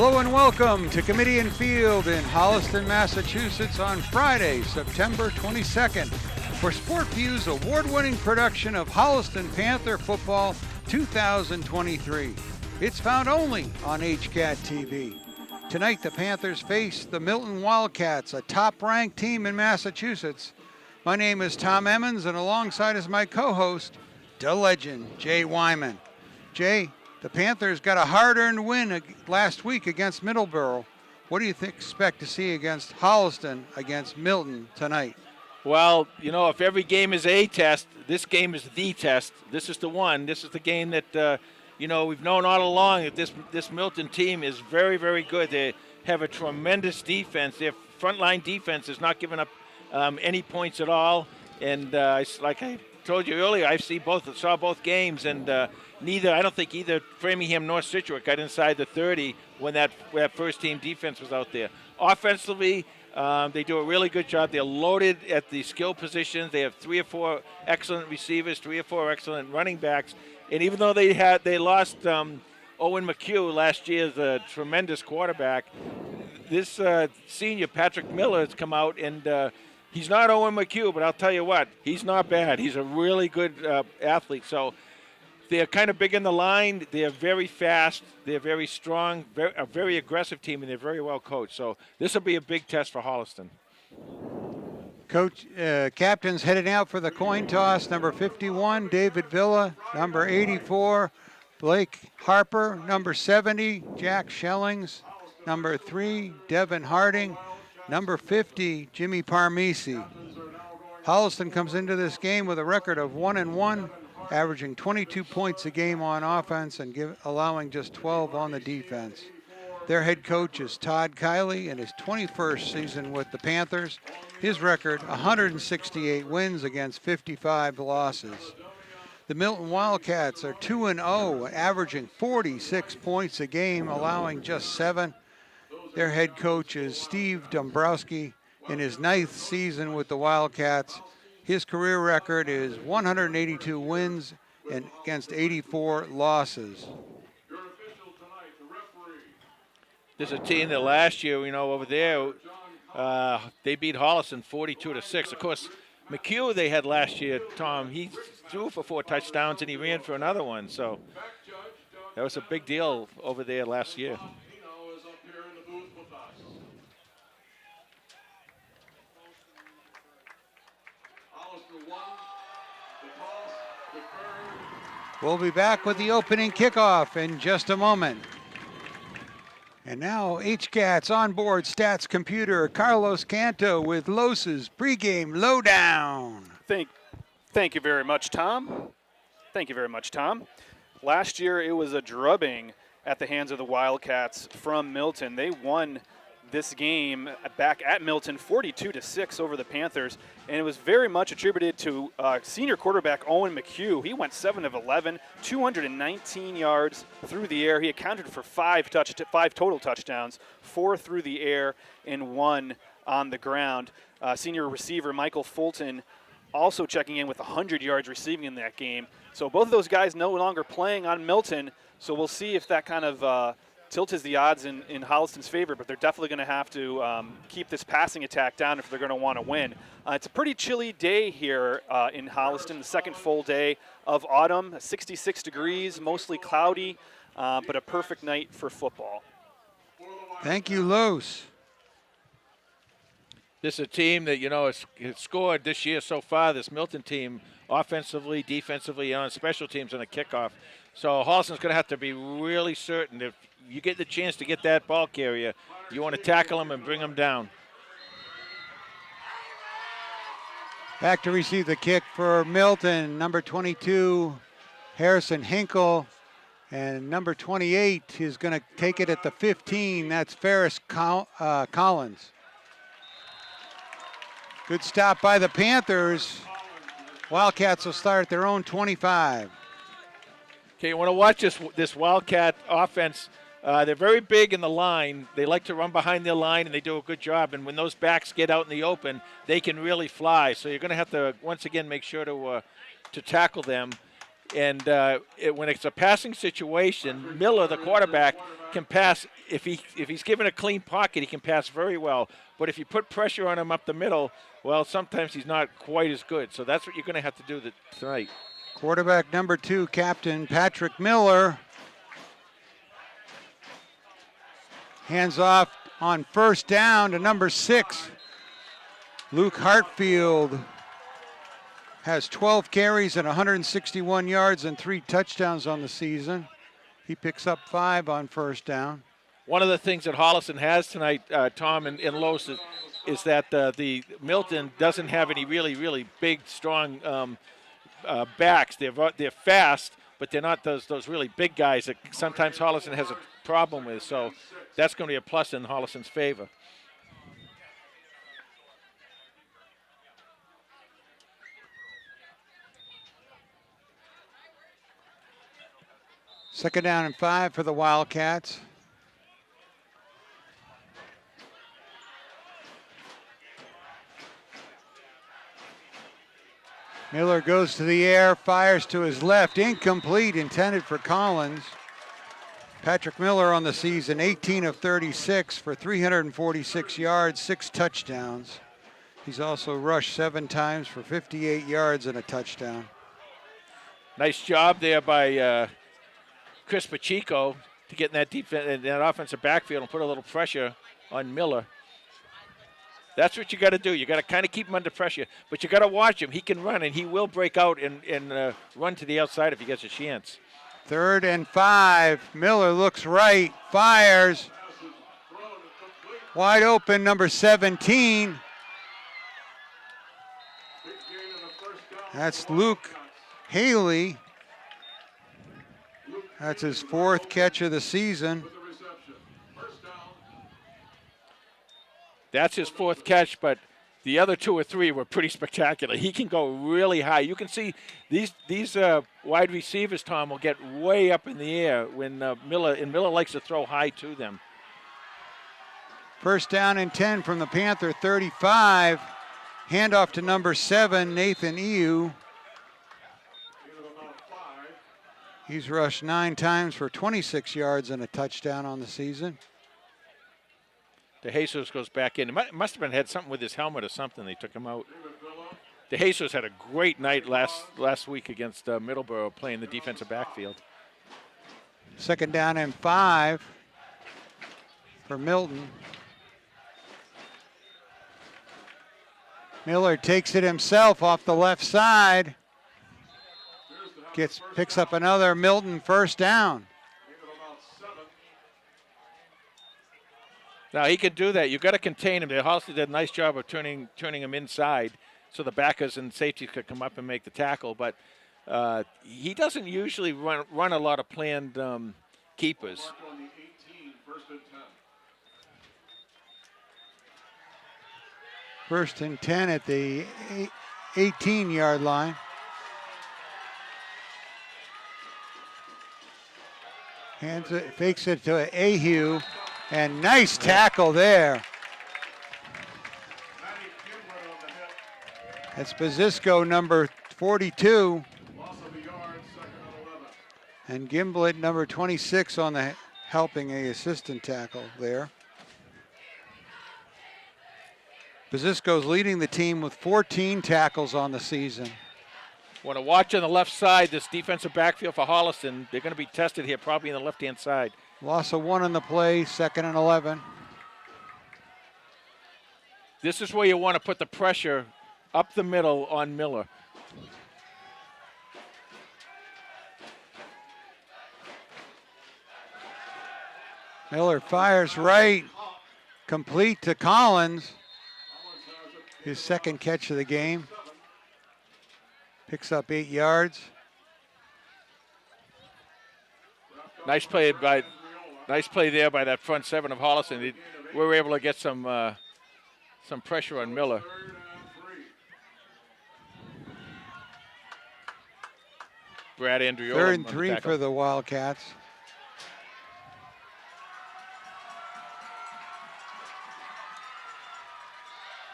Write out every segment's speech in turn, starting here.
Hello and welcome to Committee and Field in Holliston, Massachusetts on Friday, September 22nd for SportView's award-winning production of Holliston Panther Football 2023. It's found only on HCAT TV. Tonight the Panthers face the Milton Wildcats, a top-ranked team in Massachusetts. My name is Tom Emmons, and alongside is my co-host, the legend, Jay Wyman. Jay, the Panthers got a hard-earned win last week against Middleborough. What do you expect to see against Holliston against Milton tonight? Well, you know, if every game is a test, this game is the test. This is the one. This is the game that, we've known all along that this Milton team is very, very good. They have a tremendous defense. Their frontline defense is not giving up any points at all. And like I told you earlier, I saw both games, and I don't think either Framingham nor Situate got inside the 30 when that first team defense was out there. Offensively, they do a really good job. They're loaded at the skill positions. They have 3 or 4 excellent receivers, 3 or 4 excellent running backs. And even though they lost Owen McHugh last year as a tremendous quarterback, this senior Patrick Miller has come out, and he's not Owen McHugh, but I'll tell you what, he's not bad. He's a really good athlete. So they're kind of big in the line. They're very fast. They're very strong, a very aggressive team, and they're very well coached. So this will be a big test for Holliston. Coach, captain's heading out for the coin toss. Number 51, David Villa. Number 84, Blake Harper. Number 70, Jack Schellings. Number 3, Devin Harding. Number 50, Jimmy Parmisi. Holliston comes into this game with a record of 1-1, averaging 22 points a game on offense and allowing just 12 on the defense. Their head coach is Todd Kiley in his 21st season with the Panthers. His record, 168 wins against 55 losses. The Milton Wildcats are 2-0, averaging 46 points a game, allowing just 7. Their head coach is Steve Dombrowski in his 9th season with the Wildcats. His career record is 182 wins and against 84 losses. There's a team that last year, over there, they beat Holliston 42-6. Of course, McHugh they had last year, Tom, he threw for 4 touchdowns and he ran for another one. So that was a big deal over there last year. We'll be back with the opening kickoff in just a moment. And now HCAT's onboard stats computer, Carlos Canto with Los's pregame lowdown. Thank you very much, Tom. Last year it was a drubbing at the hands of the Wildcats from Milton. They won this game back at Milton 42-6 over the Panthers, and it was very much attributed to senior quarterback Owen McHugh. He went 7 of 11, 219 yards through the air. He accounted for 5 total touchdowns, 4 through the air and 1 on the ground. Senior receiver Michael Fulton also checking in with 100 yards receiving in that game. So both of those guys no longer playing on Milton, so we'll see if that kind of tilts the odds in Holliston's favor, but they're definitely going to have to keep this passing attack down if they're going to want to win. It's a pretty chilly day here in Holliston, the second full day of autumn, 66 degrees, mostly cloudy, but a perfect night for football. Thank you, Los. This is a team that, has scored this year so far, this Milton team, offensively, defensively, on special teams on a kickoff. So Holliston's going to have to be really certain if you get the chance to get that ball carrier, you want to tackle him and bring him down. Back to receive the kick for Milton, number 22, Harrison Hinkle. And number 28 is going to take it at the 15. That's Ferris Collins. Good stop by the Panthers. Wildcats will start at their own 25. Okay, you want to watch this Wildcat offense. They're very big in the line. They like to run behind their line, and they do a good job. And when those backs get out in the open, they can really fly. So you're going to have to, once again, make sure to tackle them. And when it's a passing situation, Miller, the quarterback, can pass. If he's given a clean pocket, he can pass very well. But if you put pressure on him up the middle, well, sometimes he's not quite as good. So that's what you're going to have to do tonight. Quarterback number 2, Captain Patrick Miller. Hands off on first down to number 6. Luke Hartfield has 12 carries and 161 yards and 3 touchdowns on the season. He picks up 5 on first down. One of the things that Holliston has tonight, Tom and Los, is that the Milton doesn't have any really big, strong backs. They're fast, but they're not those really big guys that sometimes Holliston has a problem with. So that's going to be a plus in Holliston's favor. Second down and 5 for the Wildcats. Miller goes to the air, fires to his left, incomplete, intended for Collins. Patrick Miller on the season, 18 of 36 for 346 yards, 6 touchdowns. He's also rushed 7 times for 58 yards and a touchdown. Nice job there by Chris Pacheco to get in that offensive backfield and put a little pressure on Miller. That's what you got to do. You got to kind of keep him under pressure, but you got to watch him. He can run, and he will break out and run to the outside if he gets a chance. 3rd and 5. Miller looks right, fires. Wide open, number 17. That's Luke Haley. That's his 4th catch of the season. That's his 4th catch, but the other 2 or 3 were pretty spectacular. He can go really high. You can see these wide receivers, Tom, will get way up in the air when Miller likes to throw high to them. First down and 10 from the Panther 35. Handoff to number 7, Nathan Ewe. He's rushed 9 times for 26 yards and a touchdown on the season. DeJesus goes back in. It must have had something with his helmet or something. They took him out. DeJesus had a great night last week against Middleborough playing the defensive backfield. Second down and 5 for Milton. Miller takes it himself off the left side. Picks up another Milton first down. Now he can do that. You've got to contain him. Holliston did a nice job of turning him inside so the backers and safeties could come up and make the tackle. But he doesn't usually run a lot of planned keepers. First and 10 at the 18-yard line. Hands it, fakes it to Ahu, and nice tackle there. That's Bazisco, number 42. And Gimblett, number 26, on the helping a assistant tackle there. Bazisco's leading the team with 14 tackles on the season. Want to watch on the left side, this defensive backfield for Holliston. They're going to be tested here probably on the left-hand side. Loss of 1 on the play, 2nd and 11. This is where you want to put the pressure up the middle on Miller. Miller fires right, complete to Collins. His 2nd catch of the game. Picks up 8 yards. Nice play there by that front 7 of Holliston. We were able to get some pressure on Miller. Brad Andreola. 3rd and 3 for the Wildcats.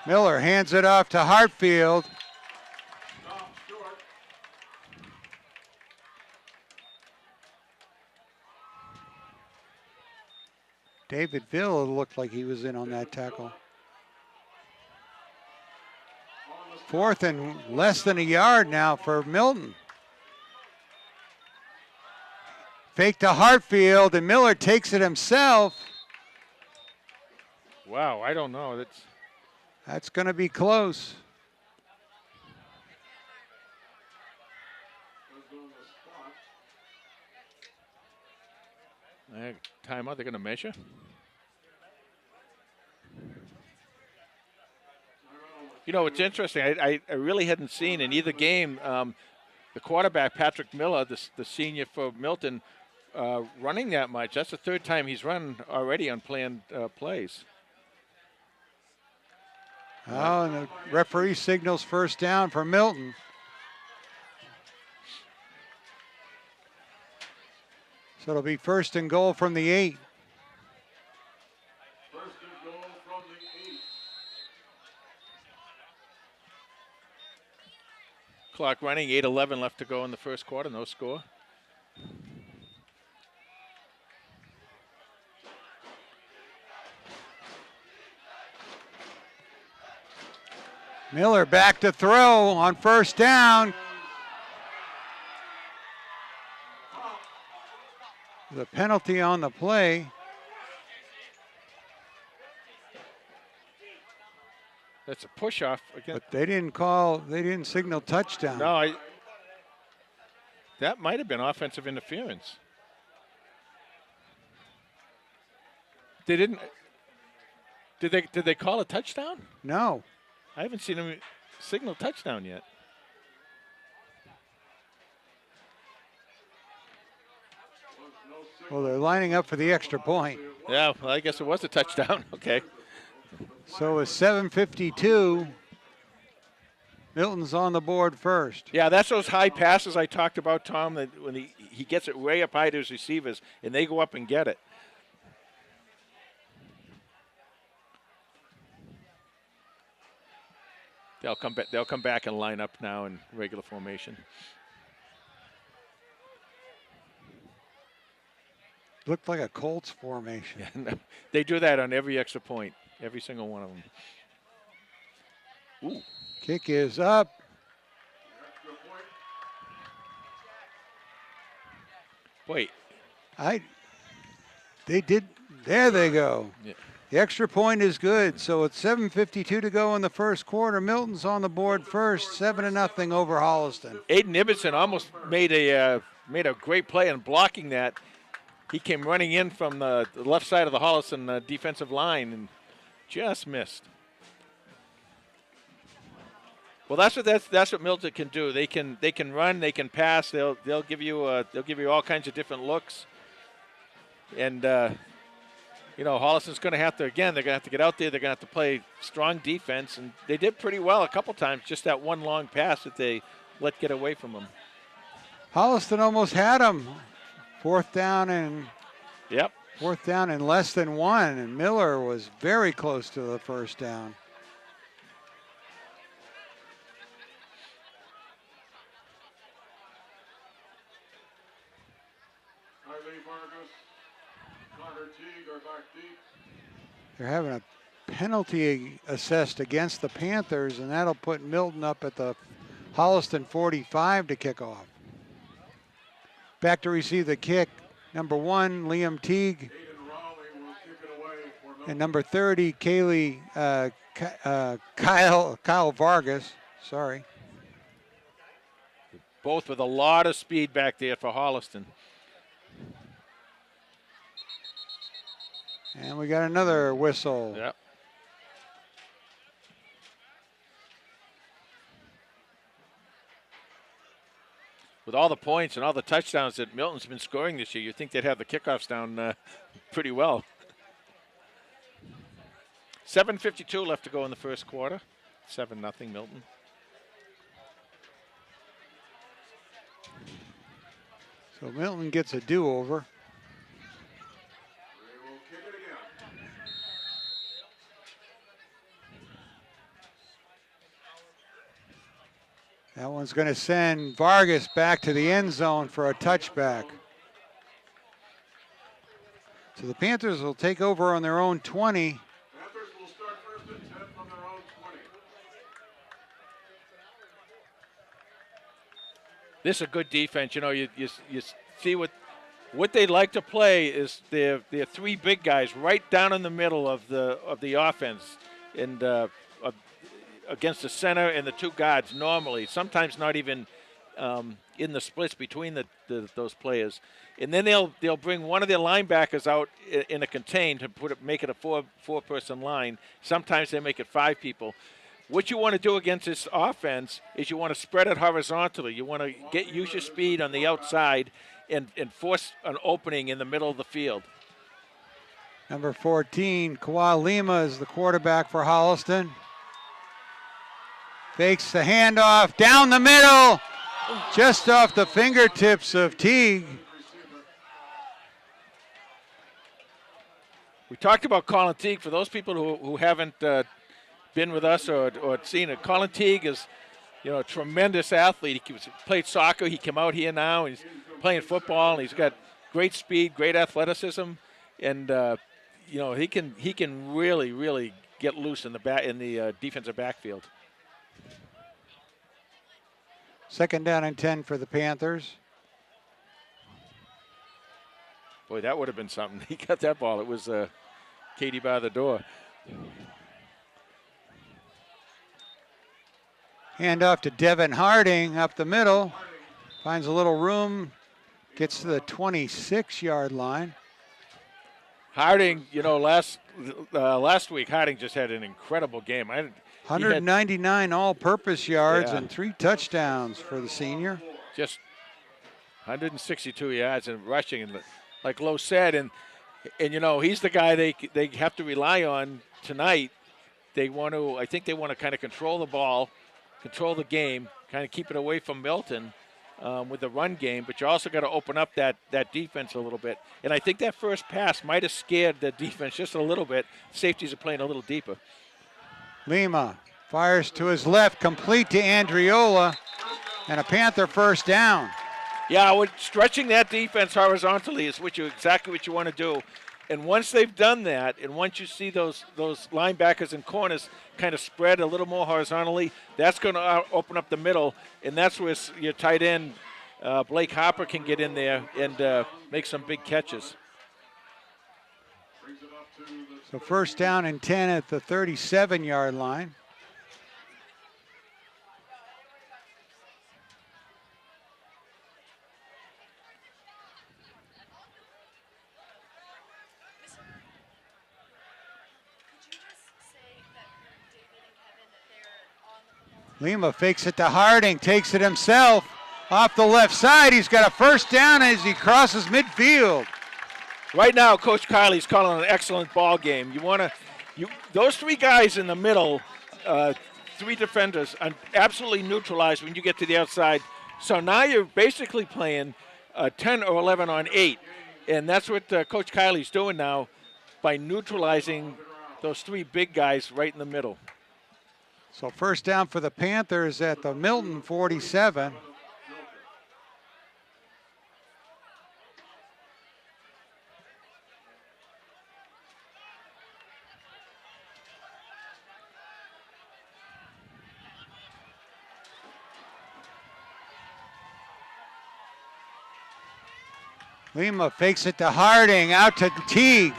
Miller hands it off to Hartfield. David Villa looked like he was in on that tackle. 4th and less than a yard now for Milton. Fake to Hartfield, and Miller takes it himself. Wow, I don't know. That's going to be close. Timeout, they're going to measure. You know, it's interesting. I really hadn't seen in either game the quarterback, Patrick Miller, the senior for Milton, running that much. That's the 3rd time he's run already on planned plays. Oh, and the referee signals first down for Milton. So it'll be 1st and goal from the 8. Clock running, 8:11 left to go in the first quarter, no score. Miller back to throw on 1st down. The penalty on the play. That's a push-off again. But they didn't signal touchdown. No, that might have been offensive interference. They didn't. Did they call a touchdown? No. I haven't seen them signal touchdown yet. Well, they're lining up for the extra point. Yeah, well, I guess it was a touchdown. Okay. So it's 7:52. Milton's on the board first. Yeah, that's those high passes I talked about, Tom, that when he gets it way up high to his receivers, and they go up and get it. They'll come back and line up now in regular formation. Looked like a Colts formation. Yeah, no, they do that on every extra point, every single one of them. Ooh. Kick is up. Wait. They did. There they go. Yeah. The extra point is good. So it's 7:52 to go in the first quarter. Milton's on the board first, 7-0 over Holliston. Aiden Ibbotson almost made a great play in blocking that. He came running in from the left side of the Holliston defensive line and just missed. Well, that's what Milton can do. They can run, they can pass. They'll give you all kinds of different looks. And Holliston's going to have to, again, they're going to have to get out there. They're going to have to play strong defense, and they did pretty well a couple times. Just that one long pass that they let get away from them. Holliston almost had him. Fourth down and less than 1, and Miller was very close to the first down. They're having a penalty assessed against the Panthers, and that'll put Milton up at the Holliston 45 to kick off. Back to receive the kick, number 1, Liam Teague. And number 30, Kyle Vargas. Sorry. Both with a lot of speed back there for Holliston. And we got another whistle. Yep. With all the points and all the touchdowns that Milton's been scoring this year, you'd think they'd have the kickoffs down pretty well. 7:52 left to go in the first quarter. 7-0 Milton. So Milton gets a do-over. That one's going to send Vargas back to the end zone for a touchback. So So the Panthers will take over on their own 20. Panthers will start first and 10 from their own 20. This is a good defense. You know, you see what they like to play is their three big guys right down in the middle of the offense, and against the center and the two guards normally. Sometimes not even in the splits between those players. And then they'll bring one of their linebackers out in a contain to make it a four-person line. Sometimes they make it 5 people. What you want to do against this offense is you want to spread it horizontally. You want to use your speed on the outside and force an opening in the middle of the field. Number 14, Kawhi Lima is the quarterback for Holliston. Fakes the handoff down the middle, just off the fingertips of Teague. We talked about Colin Teague. For those people who haven't been with us or seen it, Colin Teague is, a tremendous athlete. He played soccer. He came out here now, and he's playing football, and he's got great speed, great athleticism, and he can really get loose in the defensive backfield. Second down and 10 for the Panthers. Boy, that would have been something. He got that ball. It was Katie by the door. Hand off to Devin Harding up the middle. Finds a little room. Gets to the 26-yard line. Harding, last week, Harding just had an incredible game. 199 all-purpose yards and 3 touchdowns for the senior. Just 162 yards and rushing, and like Lowe said, and he's the guy they have to rely on tonight. I think they want to kind of control the ball, control the game, kind of keep it away from Milton with the run game, but you also got to open up that defense a little bit. And I think that first pass might have scared the defense just a little bit. Safeties are playing a little deeper. Lima fires to his left, complete to Andriola, and a Panther first down. Yeah, stretching that defense horizontally is exactly what you want to do. And once they've done that, and once you see those linebackers and corners kind of spread a little more horizontally, that's going to open up the middle, and that's where your tight end, Blake Harper, can get in there and make some big catches. So first down and 10 at the 37-yard line. Lima fakes it to Harding, takes it himself off the left side. He's got a first down as he crosses midfield. Right now, Coach Kiley's calling an excellent ball game. Those 3 guys in the middle, 3 defenders, are absolutely neutralized when you get to the outside. So now you're basically playing 10 or 11 on 8, and that's what Coach Kiley's doing now by neutralizing those 3 big guys right in the middle. So first down for the Panthers at the Milton 47. Lima fakes it to Harding, out to Teague.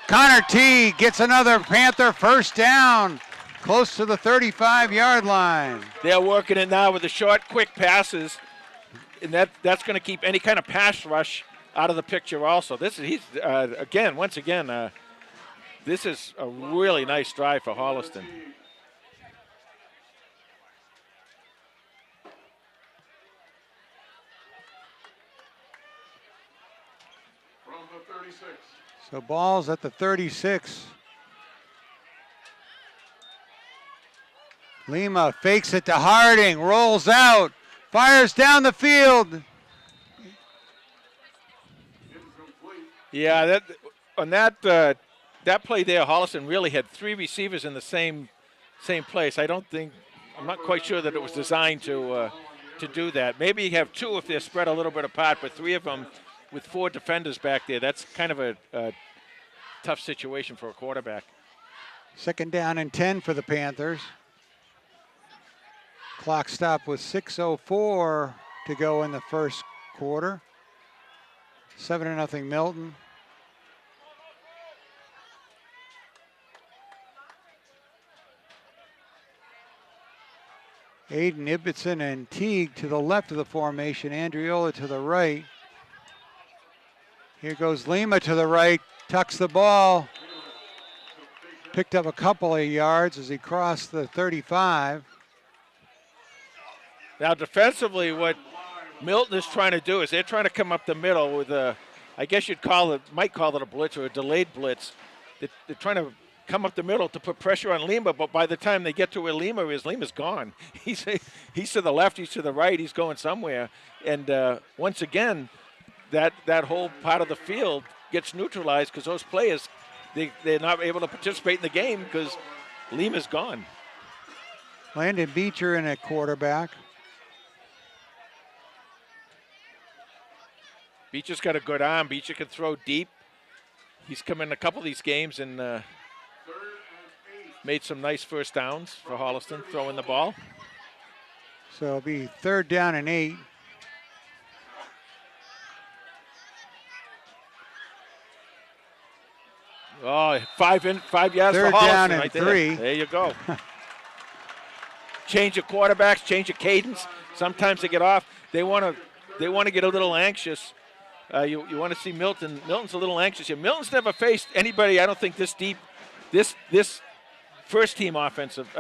Connor Teague gets another Panther first down, close to the 35-yard line. They're working it now with the short, quick passes, and that's going to keep any kind of pass rush out of the picture also. This is once again, this is a really nice drive for Holliston. So ball's at the 36. Lima fakes it to Harding, rolls out, fires down the field. Yeah, that play there, Holliston really had 3 receivers in the same place. I'm not quite sure that it was designed to do that. Maybe you have 2 if they're spread a little bit apart, but 3 of them with 4 defenders back there. That's kind of tough situation for a quarterback. Second down and 10 for the Panthers. Clock stop with 6:04 to go in the first quarter. 7-0 Milton. Aiden Ibbotson and Teague to the left of the formation. Andriola to the right. Here goes Lima to the right. Tucks the ball. Picked up a couple of yards as he crossed the 35. Now defensively, what Milton is trying to do is they're trying to come up the middle with a, I guess might call it a blitz or a delayed blitz. They're trying to come up the middle to put pressure on Lima, but by the time they get to where Lima is, Lima's gone. He's to the left, he's to the right, he's going somewhere. And once again, that whole part of the field gets neutralized because those players, they're not able to participate in the game because Lima's gone. Landon Beecher in at quarterback. Beecher's got a good arm. Beecher can throw deep. He's come in a couple of these games and made some nice first downs for Holliston, throwing the ball. So it'll be 3rd down and 8. Oh, 5 yards for Holliston. 3rd down and right there. 3. There you go. Change of quarterbacks, change of cadence. Sometimes they get off. They want to get a little anxious. You want to see Milton. Milton's a little anxious here. Milton's never faced anybody, I don't think, this deep. This first team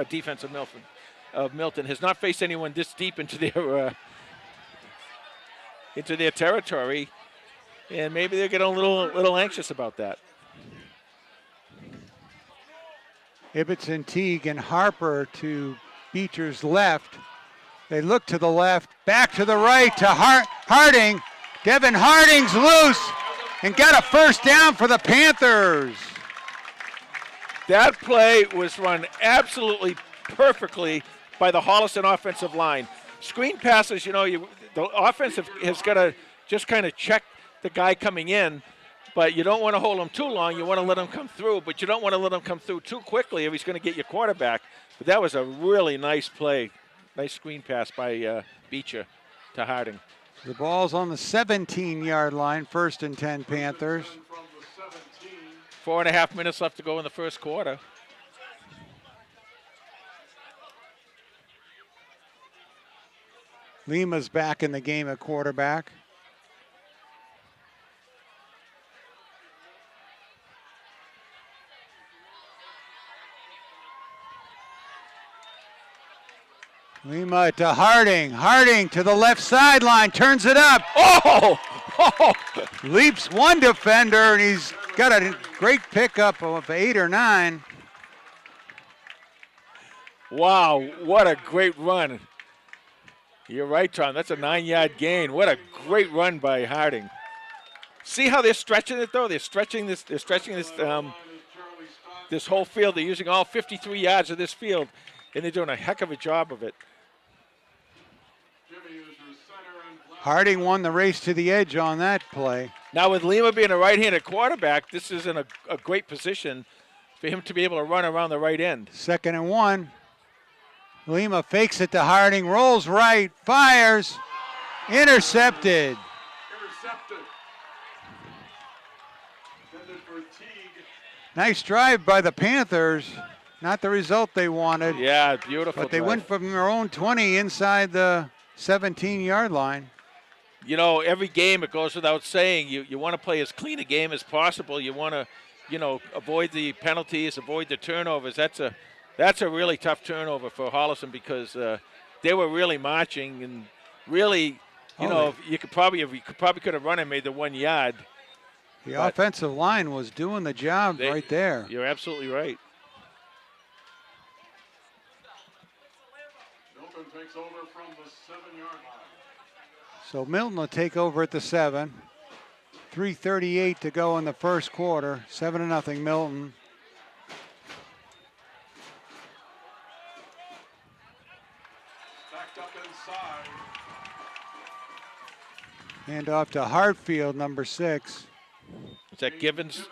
defense of Milton has not faced anyone this deep into their territory, and maybe they're getting a little anxious about that. Ibbotson, Teague, and Harper to Beecher's left. They look to the left, back to the right to Harding. Devin Harding's loose and got a first down for the Panthers. That play was run absolutely perfectly by the Holliston offensive line. Screen passes, the offense has got to just kind of check the guy coming in, but you don't want to hold him too long. You want to let him come through, but you don't want to let him come through too quickly if he's going to get your quarterback. But that was a really nice play. Nice screen pass by Beecher to Harding. The ball's on the 17-yard line, 1st and 10 Panthers. 4.5 minutes left to go in the first quarter. Lima's back in the game at quarterback. Lima to Harding. Harding to the left sideline, turns it up. Oh! Leaps one defender, and he's got a great pickup of 8 or 9. Wow, what a great run. You're right, Tom. That's a 9-yard gain. What a great run by Harding. See how they're stretching it, though? They're stretching this whole field. They're using all 53 yards of this field, and they're doing a heck of a job of it. Harding won the race to the edge on that play. Now with Lima being a right-handed quarterback, this is in a great position for him to be able to run around the right end. 2nd and 1. Lima fakes it to Harding, rolls right, fires, intercepted. Nice drive by the Panthers. Not the result they wanted. Yeah, beautiful. But they drive. went from their own 20 inside the 17-yard line. Every game, it goes without saying, you want to play as clean a game as possible. You want to, avoid the penalties, avoid the turnovers. That's a really tough turnover for Holliston because they were really marching and really, you could probably could have run and made the 1 yard. The offensive line was doing the job right there. You're absolutely right. Milton takes over from the 7-yard line. So Milton will take over at the 7. 3:38 to go in the first quarter. 7-0 Milton. Backed up inside. Hand off to Hartfield, number 6. Is that Givens?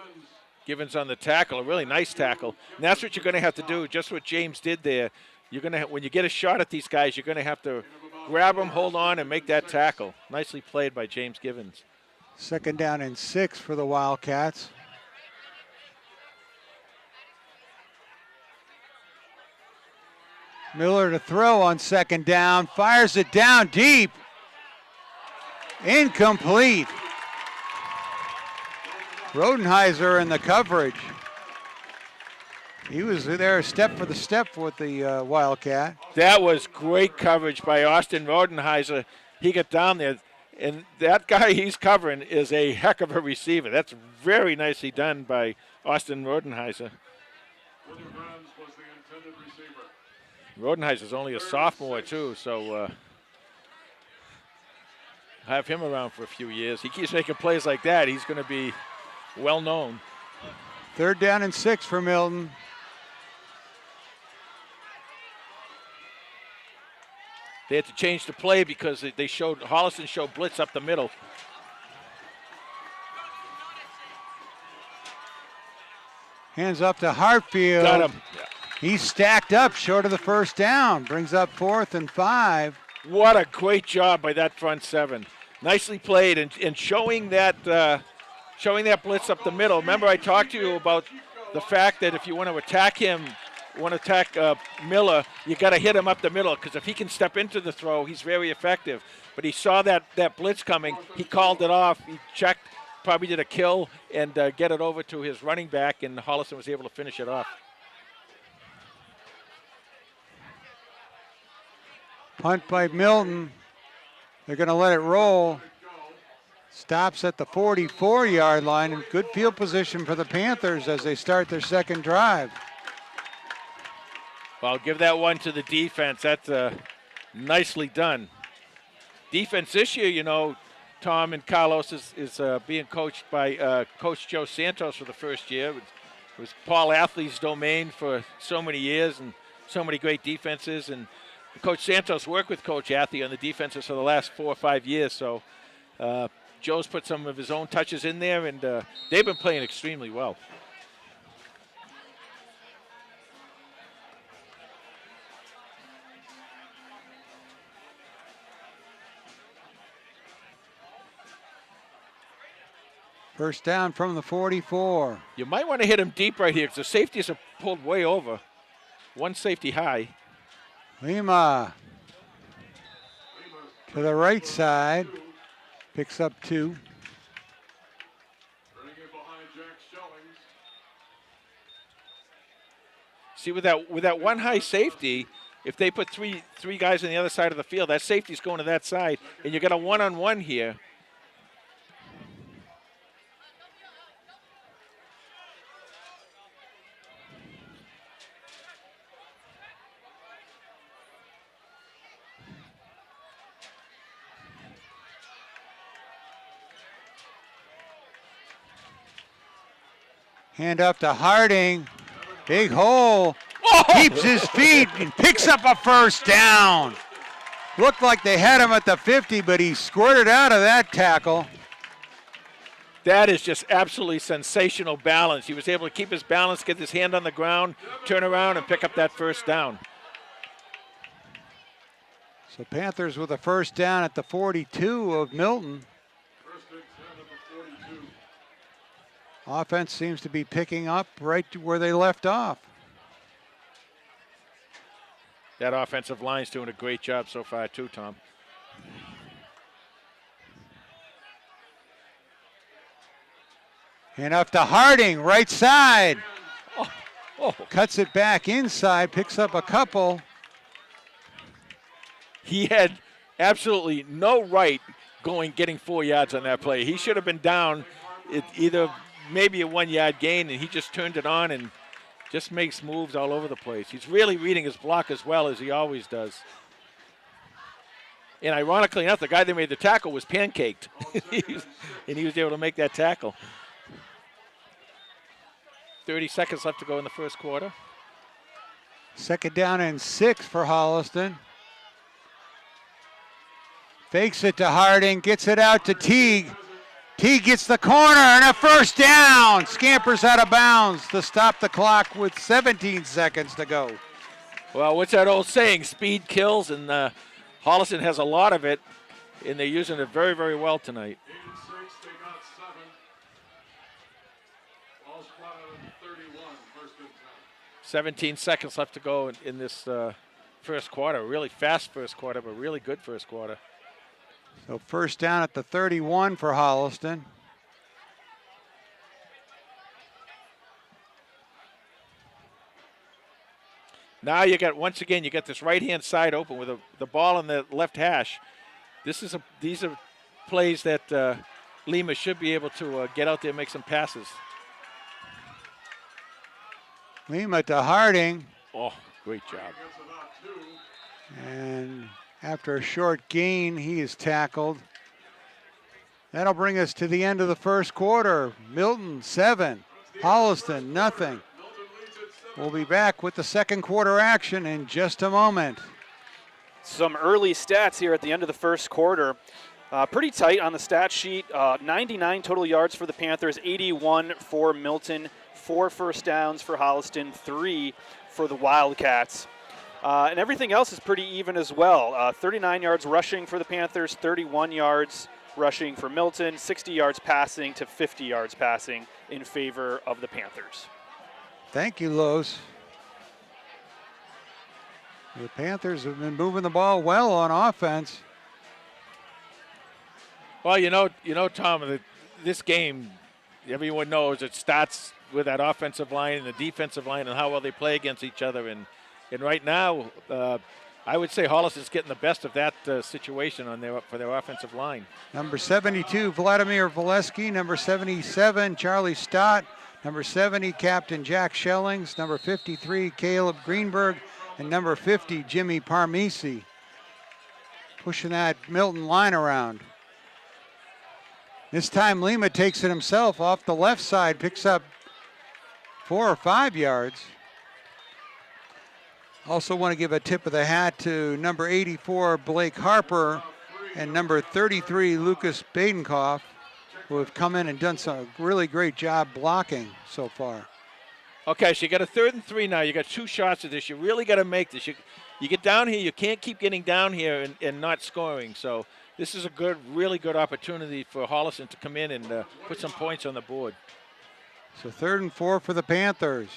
Givens on the tackle, a really nice tackle. And that's what you're going to have to do, just what James did there. You're going to, when you get a shot at these guys, you're going to have to grab them, hold on, and make that tackle. Nicely played by James Givens. 2nd down and 6 for the Wildcats. Miller to throw on 2nd down, fires it down deep. Incomplete. Rodenheiser in the coverage. He was there step for the step with the Wildcat. That was great coverage by Austin Rodenheiser. He got down there, and that guy he's covering is a heck of a receiver. That's very nicely done by Austin Rodenheiser. Was the intended receiver. Rodenheiser's only a sophomore, too, so have him around for a few years. He keeps making plays like that. He's going to be well known. 3rd down and 6 for Milton. They had to change the play because they showed Holliston showed blitz up the middle. Hands up to Hartfield. Got him. He's stacked up short of the 1st down. Brings up 4th and 5. What a great job by that front 7. Nicely played and showing that blitz up the middle. Remember, I talked to you about the fact that if you want to attack him, Miller, you got to hit him up the middle, because if he can step into the throw, he's very effective. But he saw that blitz coming. He called it off. He checked, probably did a kill, and get it over to his running back, and Holliston was able to finish it off. Punt by Milton. They're going to let it roll. Stops at the 44-yard line, and good field position for the Panthers as they start their 2nd drive. Well, give that one to the defense. That's nicely done. Defense this year, you know, Tom and Carlos is being coached by Coach Joe Santos for the first year. It was Paul Athley's domain for so many years and so many great defenses. And Coach Santos worked with Coach Athley on the defenses for the last 4 or 5 years. So Joe's put some of his own touches in there, and they've been playing extremely well. First down from the 44. You might want to hit him deep right here, because the safeties are pulled way over. One safety high. Lima to the right side. Picks up 2. Running in behind Jack Shellings. See, with that one high safety, if they put three guys on the other side of the field, that safety's going to that side, and you got a one-on-one here. Hand up to Harding. Big hole. Keeps his feet and picks up a 1st down. Looked like they had him at the 50, but he squirted out of that tackle. That is just absolutely sensational balance. He was able to keep his balance, get his hand on the ground, turn around, and pick up that 1st down. So Panthers with a 1st down at the 42 of Milton. 1st and 10 of the 42. Offense seems to be picking up right where they left off. That offensive line's doing a great job so far too, Tom. And up to Harding, right side. Oh. Cuts it back inside, picks up a couple. He had absolutely no right getting 4 yards on that play. He should have been down either maybe a 1-yard gain, and he just turned it on and just makes moves all over the place. He's really reading his block as well as he always does. And ironically enough, the guy that made the tackle was pancaked, and he was able to make that tackle. 30 seconds left to go in the 1st quarter. 2nd down and 6 for Holliston. Fakes it to Harding, gets it out to Teague. He gets the corner and a first down. Scampers out of bounds to stop the clock with 17 seconds to go. Well, what's that old saying? Speed kills, and Holliston has a lot of it, and they're using it very, very well tonight. 8-6, they got 7. Ball spotted at 31, first and 10. 17 seconds left to go in this first quarter. Really fast first quarter, but really good first quarter. So first down at the 31 for Holliston. Now you got, once again, you got this right-hand side open with the ball in the left hash. These are plays that Lima should be able to get out there and make some passes. Lima to Harding. Oh, great job. Gets about 2. And after a short gain, he is tackled. That'll bring us to the end of the first quarter. Milton 7, Holliston nothing. Milton leads at 7. We'll be back with the second quarter action in just a moment. Some early stats here at the end of the first quarter. Pretty tight on the stat sheet. 99 total yards for the Panthers, 81 for Milton, 4 first downs for Holliston, 3 for the Wildcats. And everything else is pretty even as well. 39 yards rushing for the Panthers, 31 yards rushing for Milton, 60 yards passing to 50 yards passing in favor of the Panthers. Thank you, Los. The Panthers have been moving the ball well on offense. Well, you know, Tom, this game, everyone knows it starts with that offensive line and the defensive line and how well they play against each other. And right now, I would say Holliston's getting the best of that situation for their offensive line. Number 72, Vladimir Valesky. Number 77, Charlie Stott. Number 70, Captain Jack Schellings. Number 53, Caleb Greenberg. And number 50, Jimmy Parmisi. Pushing that Milton line around. This time Lima takes it himself off the left side, picks up 4 or 5 yards. Also want to give a tip of the hat to number 84, Blake Harper, and number 33, Lucas Badenkoff, who have come in and done some really great job blocking so far. Okay, so you got a 3rd and 3 now. You got 2 shots at this. You really got to make this. You get down here. You can't keep getting down here and not scoring. So this is a really good opportunity for Holliston to come in and put some points on the board. So 3rd and 4 for the Panthers.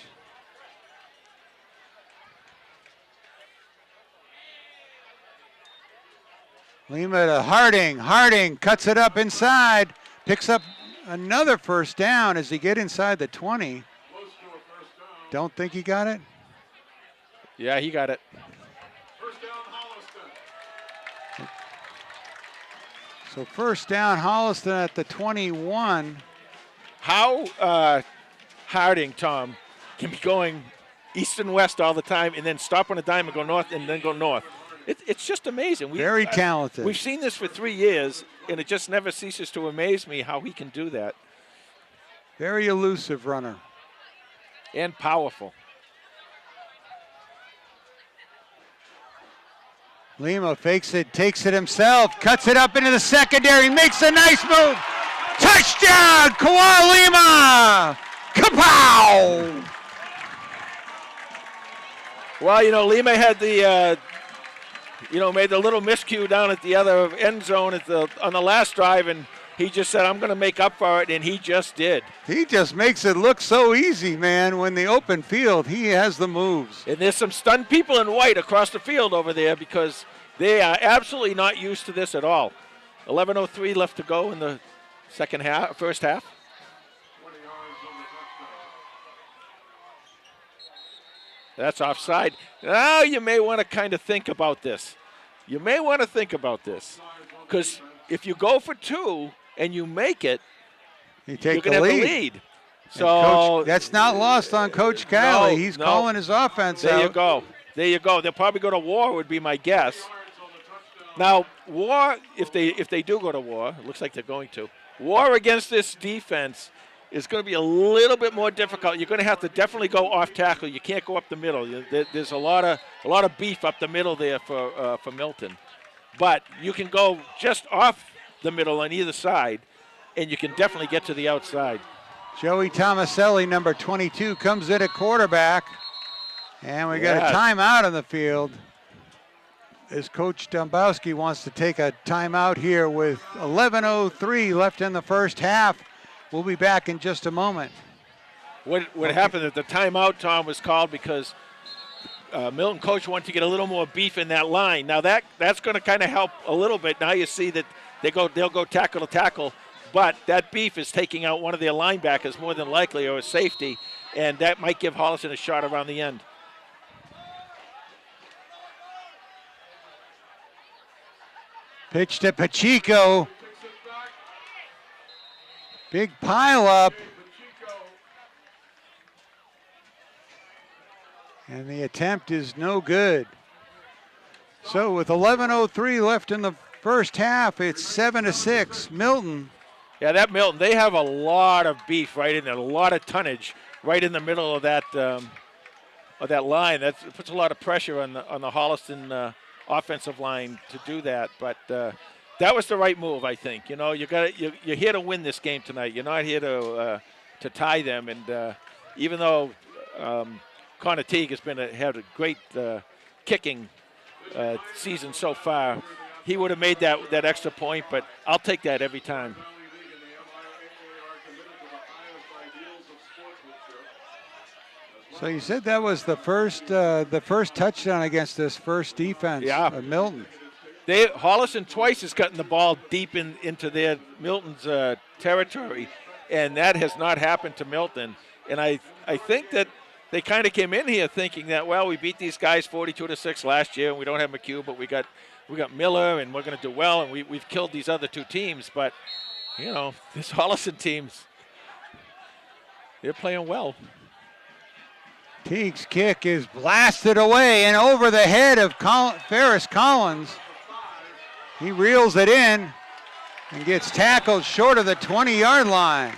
Lima to Harding. Harding cuts it up inside, picks up another first down as he get inside the 20. Close to a first down. Don't think he got it? Yeah, he got it. First down, Holliston. So first down, Holliston at the 21. How Harding, Tom, can be going east and west all the time and then stop on a dime and go north and then go north. It's just amazing. Very talented. We've seen this for 3 years, and it just never ceases to amaze me how he can do that. Very elusive runner. And powerful. Lima fakes it, takes it himself, cuts it up into the secondary, makes a nice move. Touchdown, Kawhi Lima! Kapow! Well, Lima had the, made the little miscue down at the other end zone on the last drive, and he just said, I'm going to make up for it, and he just did. He just makes it look so easy, man. When the open field, he has the moves. And there's some stunned people in white across the field over there because they are absolutely not used to this at all. 11:03 left to go in the first half. 20 yards on the touchdown. That's offside. Now you may want to kind of think about this. Because if you go for 2 and you make it, You you're take going the to have lead. the lead. And So Coach, that's not lost on Coach Kiley. He's no. calling his offense there out. you go. They'll probably go to war would be my guess. Now, war, if they do go to war, it looks like they're going to. War against this defense is going to be a little bit more difficult. You're going to have to definitely go off tackle. You can't go up the middle. There's a lot of beef up the middle there for Milton. But you can go just off the middle on either side. and you can definitely get to the outside. Joey Tomaselli, number 22, comes in at quarterback. And we got Yes. a timeout on the field. As Coach Dombrowski wants to take a timeout here with 11:03 left in the first half. We'll be back in just a moment. What happened at the timeout, Tom, was called because Milton coach wanted to get a little more beef in that line. Now that's going to kind of help a little bit. Now you see that they'll go tackle to tackle, but that beef is taking out one of their linebackers more than likely, or a safety, and that might give Holliston a shot around the end. Pitch to Pacheco. Big pile up. And the attempt is no good. So with 11:03 left in the first half, it's 7-6. Milton. Yeah, that Milton, they have a lot of beef right in there, a lot of tonnage right in the middle of that line. That puts a lot of pressure on the Holliston offensive line to do that. But that was the right move, I think. You know, you're here to win this game tonight. You're not here to tie them. And even though Connor Teague has had a great kicking season so far, he would have made that extra point. But I'll take that every time. So you said that was the first touchdown against this first defense of Milton. Holliston twice has gotten the ball deep into Milton's territory, and that has not happened to Milton. And I think that they kind of came in here thinking that, well, we beat these guys 42-6 last year, and we don't have McHugh, but we got Miller, and we're going to do well, and we've killed these other two teams. But you know, this Holliston team's, they're playing well. Teague's kick is blasted away and over the head of Ferris Collins. He reels it in and gets tackled short of the 20-yard line.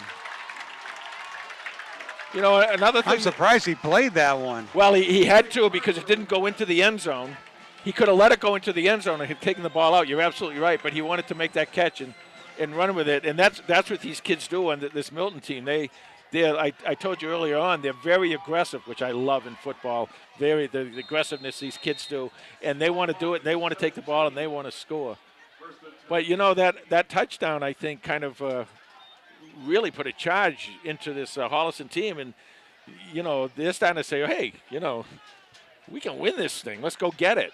You know, another thing. I'm surprised he played that one. Well, he had to because it didn't go into the end zone. He could have let it go into the end zone and had taken the ball out. You're absolutely right, but he wanted to make that catch and run with it. And that's what these kids do on this Milton team. I told you earlier on, they're very aggressive, which I love in football. The aggressiveness these kids do, and they want to do it. And they want to take the ball and they want to score. But you know that touchdown, I think, kind of really put a charge into this Holliston team, and you know they're starting to say, hey, you know, we can win this thing. Let's go get it.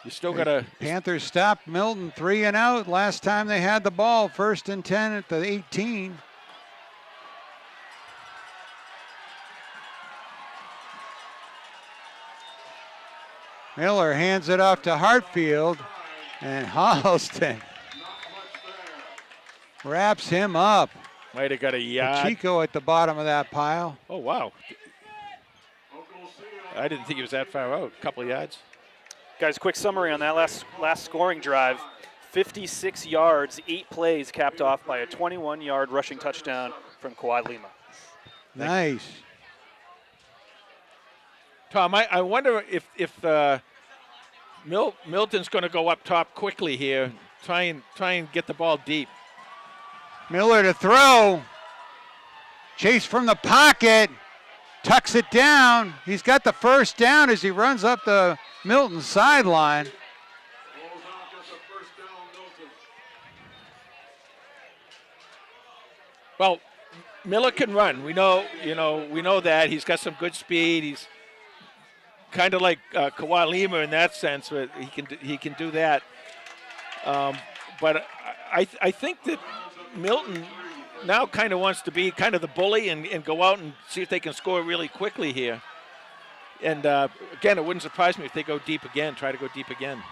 You still got to. Panthers stopped Milton 3 and out last time they had the ball. 1st and 10 at the 18. Miller hands it off to Hartfield, and Holliston wraps him up. Might have got a yard. Pacheco at the bottom of that pile. Oh, wow. I didn't think he was that far out. A couple of yards. Guys, quick summary on that last scoring drive. 56 yards, 8 plays, capped off by a 21-yard rushing touchdown from Kawhi Lima. Nice. Tom, I wonder if Milton's going to go up top quickly here, try and get the ball deep. Miller to throw. Chase from the pocket. Tucks it down. He's got the first down as he runs up the Milton sideline. Well, Miller can run. We know that. He's got some good speed. He's kind of like Kawhi Lima in that sense, but he can do that. But I think that Milton now kind of wants to be kind of the bully and go out and see if they can score really quickly here. And again, it wouldn't surprise me if they go deep again, try to go deep again.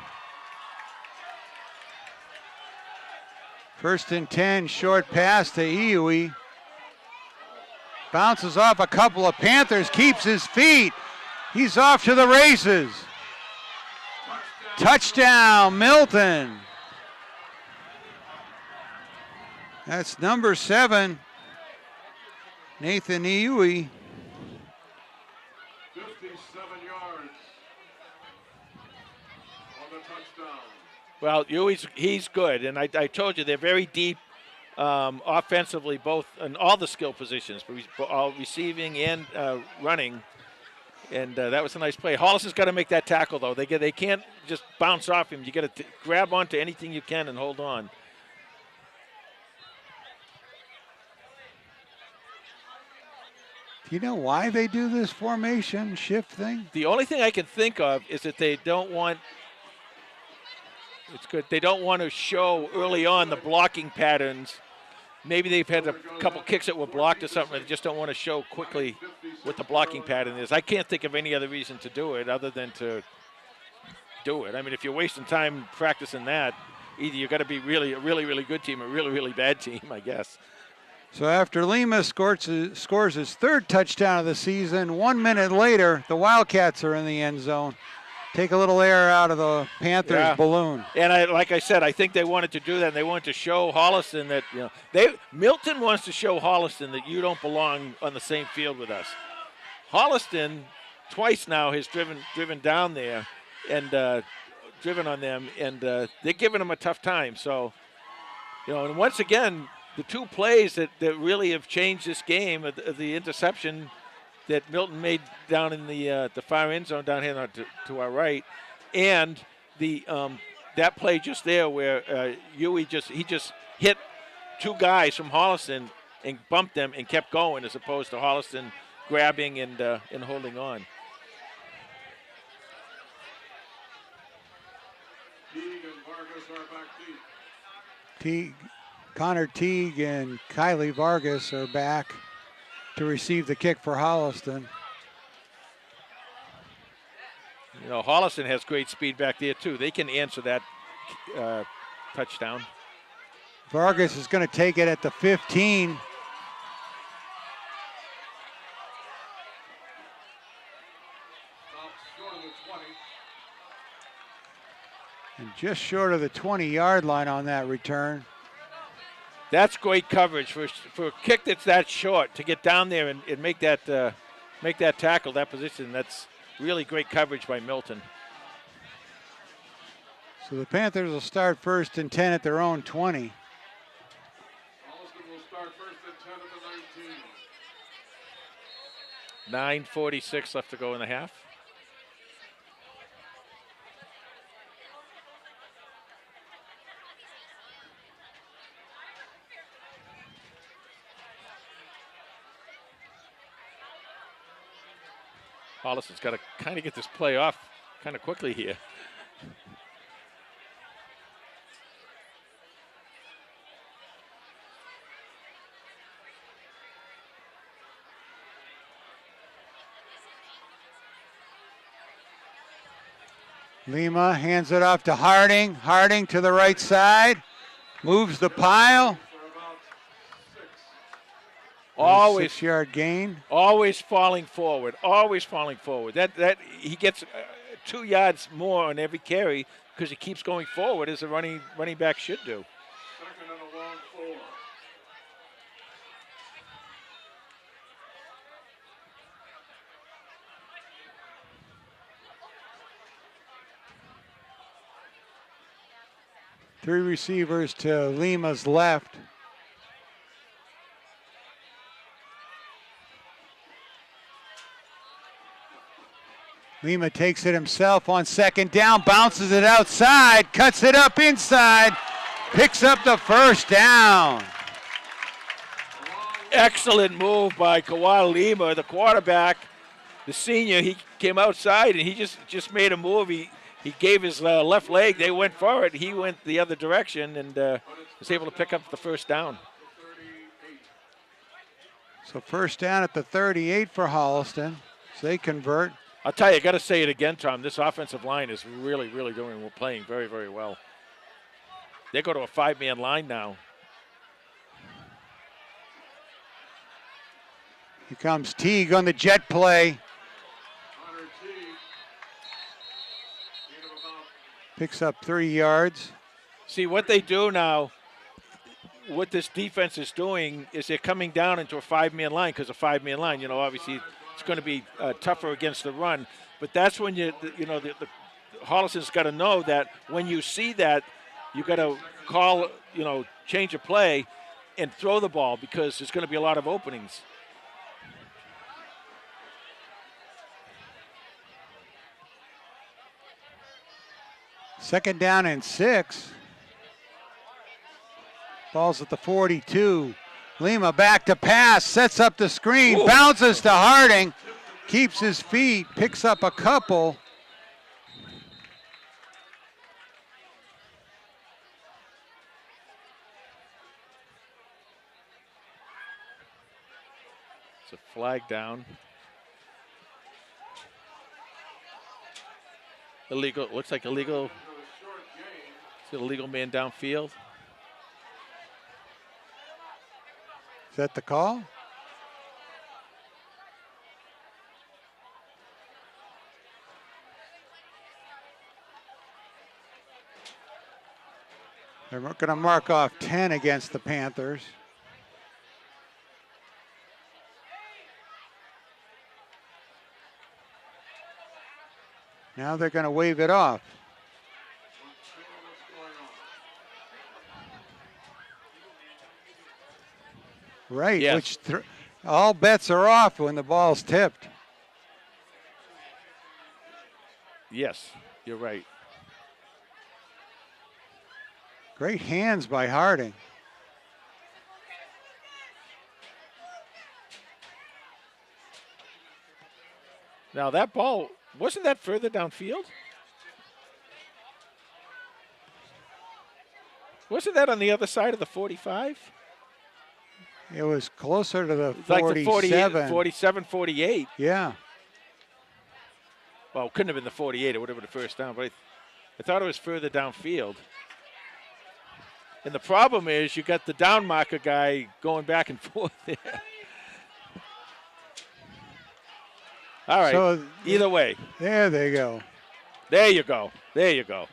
1st and 10, short pass to Iui. Bounces off a couple of Panthers, keeps his feet. He's off to the races. Touchdown, Milton. That's number 7, Nathan Iui. 57 yards on the touchdown. Well, he's good, and I told you they're very deep offensively, both in all the skill positions, all receiving and running. And that was a nice play. Holliston's got to make that tackle, though. They can't just bounce off him. You got to grab onto anything you can and hold on. Do you know why they do this formation shift thing? The only thing I can think of is that they don't want. It's good. They don't want to show early on the blocking patterns. Maybe they've had a couple kicks that were blocked or something. They just don't want to show quickly what the blocking pattern is. I can't think of any other reason to do it other than to do it. I mean, if you're wasting time practicing that, either you've got to be a really good team or a really bad team, I guess. So after Lima scores his third touchdown of the season, 1 minute later, the Wildcats are in the end zone. Take a little air out of the Panthers balloon. And like I said, I think they wanted to do that. And they wanted to show Holliston that Milton wants to show Holliston that you don't belong on the same field with us. Holliston twice now has driven down there and driven on them, and they're giving them a tough time. So, and once again, the two plays that really have changed this game, the interception that Milton made down in the far end zone down here to our right, and the that play just there where Huey just hit two guys from Holliston and bumped them and kept going, as opposed to Holliston grabbing and holding on. Connor Teague and Kylie Vargas are back to receive the kick for Holliston. Holliston has great speed back there, too. They can answer that touchdown. Vargas is going to take it at the 15. And just short of the 20-yard line on that return. That's great coverage for a kick that's that short to get down there and make that tackle, that position. That's really great coverage by Milton. So the Panthers will start 1st and 10 at their own 20. Holliston will start 1st and 10 at the 19. 9:46 left to go in the half. Holliston's got to kind of get this play off kind of quickly here. Lima hands it off to Harding. Harding to the right side. Moves the pile. Always 6-yard gain. Always falling forward. Always falling forward. That he gets 2 yards more on every carry because he keeps going forward, as a running back should do. Second and a long 4. Three receivers to Lima's left. Lima takes it himself on 2nd down, bounces it outside, cuts it up inside, picks up the 1st down. Excellent move by Kawhi Lima, the quarterback, the senior. He came outside and he just made a move. He gave his left leg. They went for it. He went the other direction and was able to pick up the 1st down. So 1st down at the 38 for Holliston. So they convert. I'll tell you, I got to say it again, Tom. This offensive line is really playing very, very well. They go to a 5-man line now. Here comes Teague on the jet play. Picks up 3 yards. See, what they do now, what this defense is doing is they're coming down into a 5-man line, because a 5-man line, obviously it's going to be tougher against the run. But that's when the Holliston's got to know that when you see that, you got to call, change a play and throw the ball because there's going to be a lot of openings. Second down and 6. Ball's at the 42. Lima back to pass, sets up the screen, Ooh. bounces to Harding, keeps his feet, picks up a couple. It's a flag down. Illegal, looks like illegal. It's an illegal man downfield. Is that the call? They're going to mark off 10 against the Panthers. Now they're going to wave it off. Right, Yes. which all bets are off when the ball's tipped. Yes, you're right. Great hands by Harding. Now that ball, wasn't that further downfield? Wasn't that on the other side of the 45? It was closer to the It's like the 47. 47, 48. Yeah. Well, it couldn't have been the 48. It would have been the first down, but I thought it was further downfield. And the problem is you got the down marker guy going back and forth there. All right, So either way. there they go. There you go. There you go.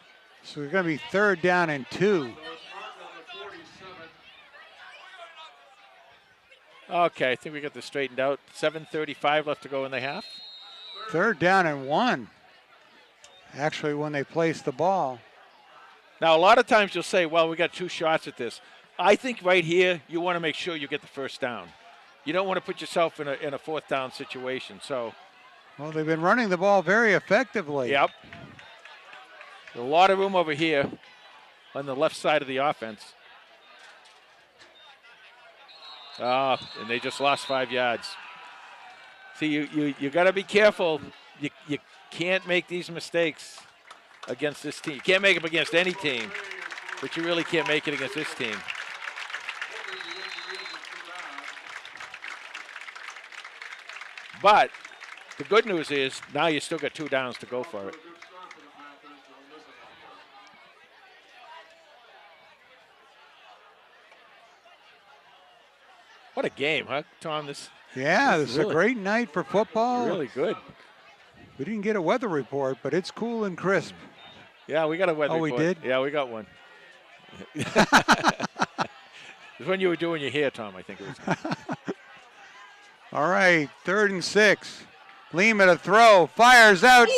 So it's going to be third down and 2. So it's marked on the 47. Okay, I think we got this straightened out. 7:35 left to go in the half. Third down and 1. Actually, when they place the ball. Now, a lot of times you'll say, well, we got 2 shots at this. I think right here you want to make sure you get the first down. You don't want to put yourself in a fourth down situation. So, Well, they've been running the ball very effectively. yep. A lot of room over here on the left side of the offense. And they just lost 5 yards. See, you got to be careful. You can't make these mistakes against this team. You can't make them against any team, but you really can't make it against this team. But the good news is now you still got 2 downs to go for it. Good start for the Panthers. Don't miss it on that. What a game, huh, Tom? This Yeah, This this is is a really- great night for football. really good. We didn't get a weather report, but it's cool and crisp. Yeah, we got a weather Oh, we report. did? Yeah, we got one. It was when you were doing your hair, Tom, I think it was. All right, 3rd and 6. Lima to throw, fires out,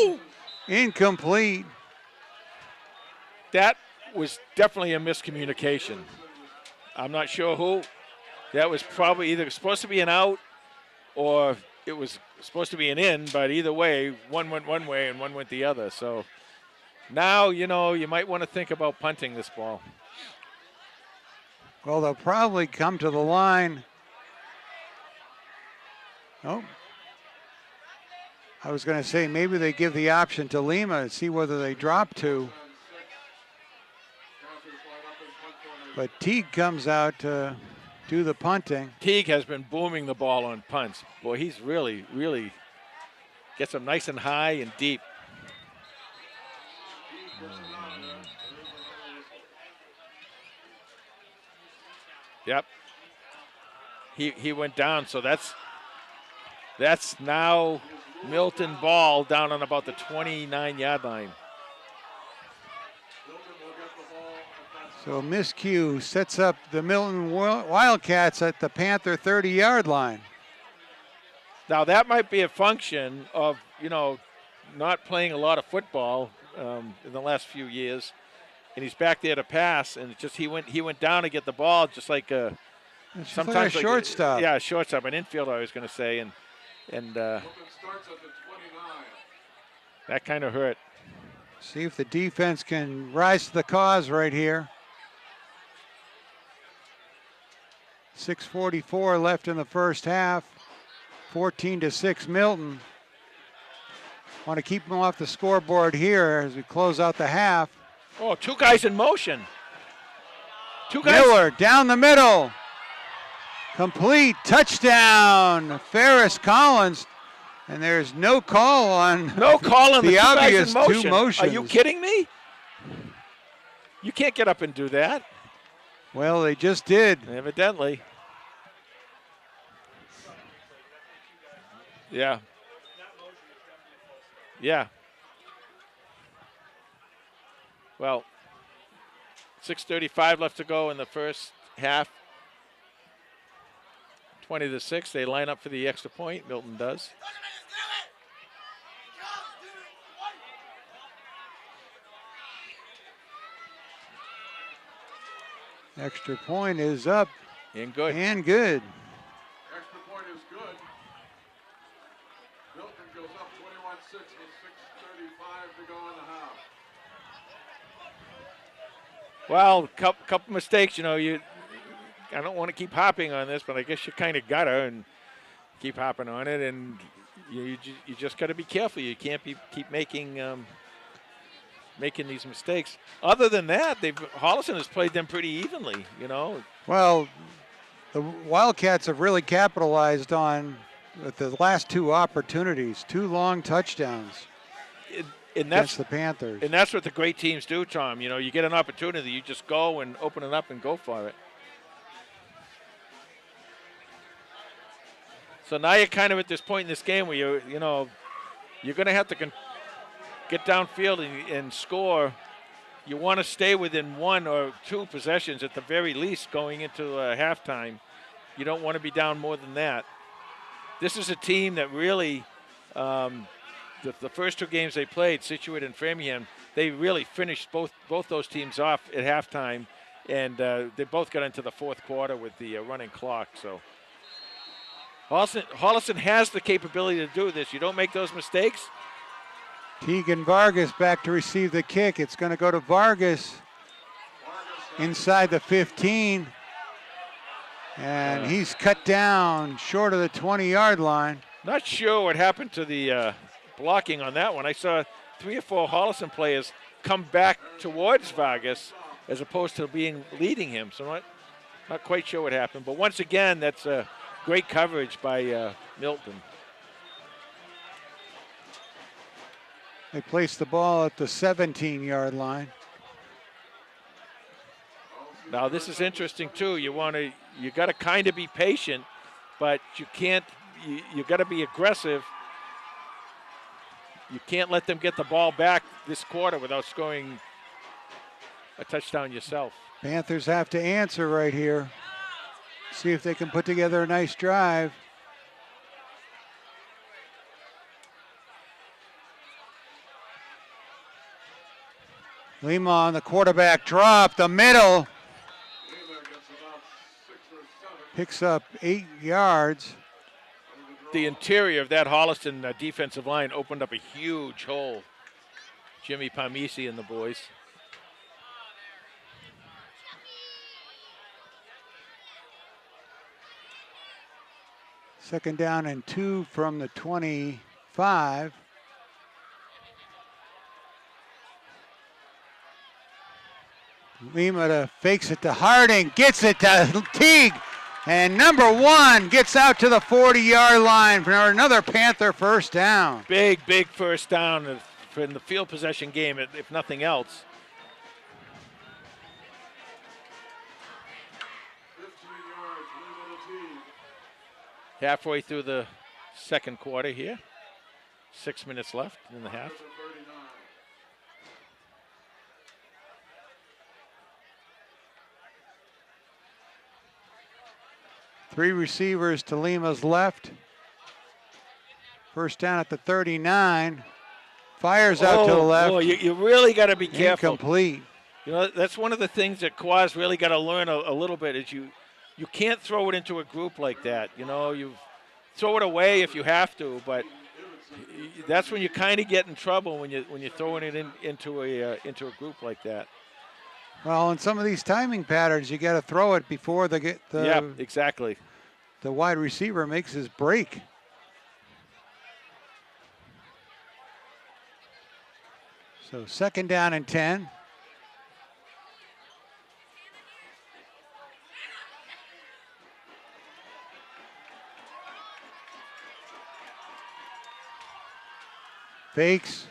incomplete. That was definitely a miscommunication. I'm not sure who. That was probably either supposed to be an out or it was supposed to be an in, but either way, one went one way and one went the other. So now, you might want to think about punting this ball. Well, they'll probably come to the line. Oh. I was going to say maybe they give the option to Lima and see whether they drop 2. Panthers line up in punt formation. But Teague comes out to do the punting. Teague has been booming the ball on punts. Boy, he's really, really gets them nice and high and deep. Yep. He went down, so that's now Milton ball down on about the 29-yard line. Milton will get the ball at that So miscue sets up the Milton Wildcats at the Panther 30-yard line. Now that might be a function of, not playing a lot of football in the last few years, and he's back there to pass, and it's just he went down to get the ball, just like It's just sometimes like a shortstop. Yeah, shortstop, an infielder, I was going to say, and Milton starts at the 29. that kind of hurt. See if the defense can rise to the cause right here. 6:44 left in the first half. 14-6 Milton. Want to keep them off the scoreboard here as we close out the half. Oh, two guys in motion. Two guys. Miller down the middle. Complete touchdown. Ferris Collins. And there's no call on No call on the the two guys obvious in motion. two motions. Are you kidding me? You can't get up and do that. Well, they just did. Evidently. Yeah. Yeah. Well, 6:35 left to go in the first half. 20-6. They line up for the extra point. Milton does. Extra point is up And good. and good. Extra point is good. Milton goes up 21-6 with 6:35 to go in the half. Well, couple mistakes. I don't want to keep hopping on this, but I guess you kind of gotta and keep hopping on it, and you just got to be careful. You can't keep making these mistakes. Other than that, Holliston has played them pretty evenly. Well, the Wildcats have really capitalized on with the last two opportunities, two long touchdowns And against the Panthers. And that's what the great teams do, Tom. You get an opportunity, you just go and open it up and go for it. So now you're kind of at this point in this game where you're going to have to get downfield and score. You want to stay within one or two possessions at the very least going into halftime. You don't want to be down more than that. This is a team that really, the first two games they played, Situate and Framingham, they really finished both those teams off at halftime, and they both got into the fourth quarter with the running clock. So Holliston has the capability to do this. You don't make those mistakes. Tegan Vargas back to receive the kick. It's going to go to Vargas inside the 15. And he's cut down short of the 20-yard line. Not sure what happened to the blocking on that one. I saw 3 or 4 Holliston players come back towards Vargas as opposed to leading him. So not quite sure what happened. But once again, that's great coverage by Milton. They place the ball at the 17-yard line. Now this is interesting too. You got to kind of be patient, but you can't. You got to be aggressive. You can't let them get the ball back this quarter without scoring a touchdown yourself. Panthers have to answer right here. See if they can put together a nice drive. Lima on the quarterback drop, the middle. Lima gets about 6 or 7. Picks up 8 yards. The interior of that Holliston defensive line opened up a huge hole. Jimmy Palmisi and the boys. Second down and 2 from the 25. Lima fakes it to Harding, gets it to Teague, and number 1 gets out to the 40-yard line for another Panther first down. Big first down in the field possession game, if nothing else. 15 yards, Lima to Teague. Halfway through the second quarter here. 6 minutes left in the half. To the 39. Three receivers to Lima's left. First down at the 39. Fires out to the left. Oh, you really got to be careful. Incomplete. You know, that's one of the things that Kawhi's really got to learn a little bit is you can't throw it into a group like that. You know, you throw it away if you have to, but that's when you kind of get in trouble when you're throwing it into a group like that. Well, in some of these timing patterns, you got to throw it before Yeah, exactly. the wide receiver makes his break. So 2nd down and 10. Fakes,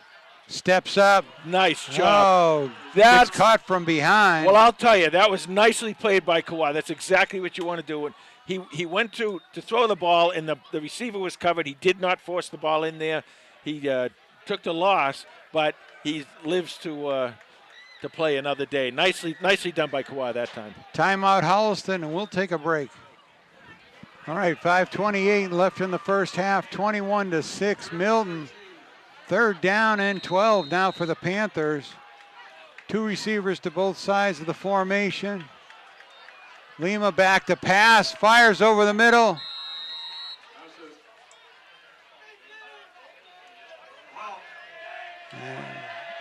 steps up. Nice job. Oh, That's gets caught from behind. Well, I'll tell you, that was nicely played by Kawhi. That's exactly what you want to do. And he went to throw the ball, and the receiver was covered. He did not force the ball in there. He took the loss, but he lives to play another day. Nicely done by Kawhi that time. Timeout Holliston, and we'll take a break. All right, 5:28 left in the first half, 21-6 Milton. 3rd down and 12 now for the Panthers. 2 receivers to both sides of the formation. Lima back to pass, fires over the middle.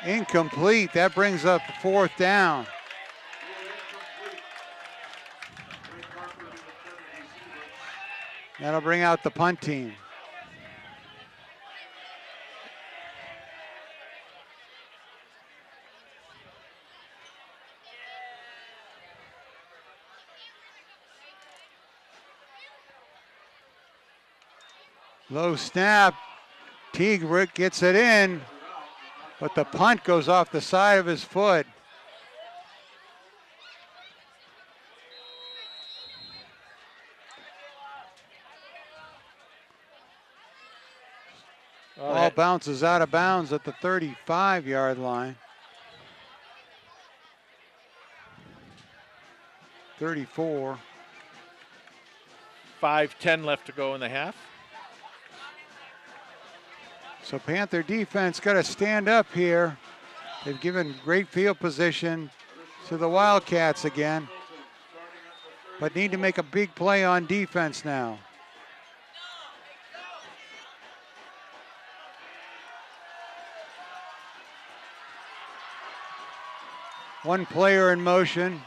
Incomplete. That brings up 4th down. That'll bring out the punt team. Low snap. Teague gets it in, but the punt goes off the side of his foot. Ball bounces out of bounds at the 35-yard line. 34. 5:10 left to go in the half. So Panther defense got to stand up here. They've given great field position to the Wildcats again, but need to make a big play on defense now. One player in motion,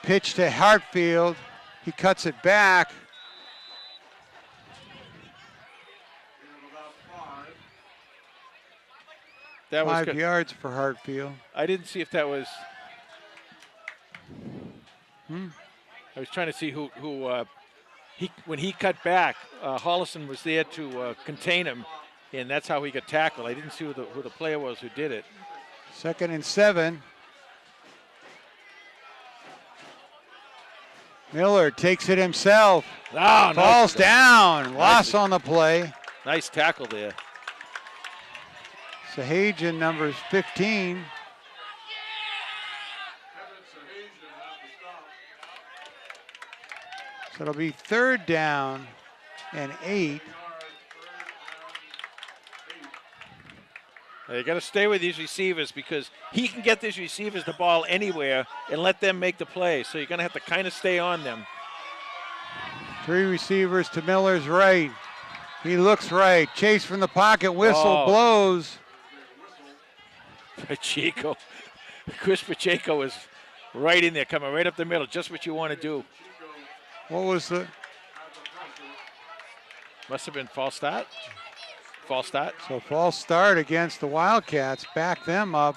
pitch to Hartfield. He cuts it back. That was 5 good. yards for Hartfield. I didn't see if that was. I was trying to see who when he cut back, Holliston was there to contain him, and that's how he got tackled. I didn't see who the player was who did it. 2nd and 7. Miller takes it himself. Oh, Falls down. Loss on the play. Nice tackle there. Sahajian, number 15. So it'll be 3rd down and 8. You got to stay with these receivers because he can get these receivers the ball anywhere and let them make the play. So you're going to have to kind of stay on them. 3 receivers to Miller's right. He looks right. Chase from the pocket. Whistle blows. Pacheco. Chris Pacheco is right in there, coming right up the middle. Just what you want to do. What was the? Must have been false start. False start. So false start against the Wildcats. Back them up.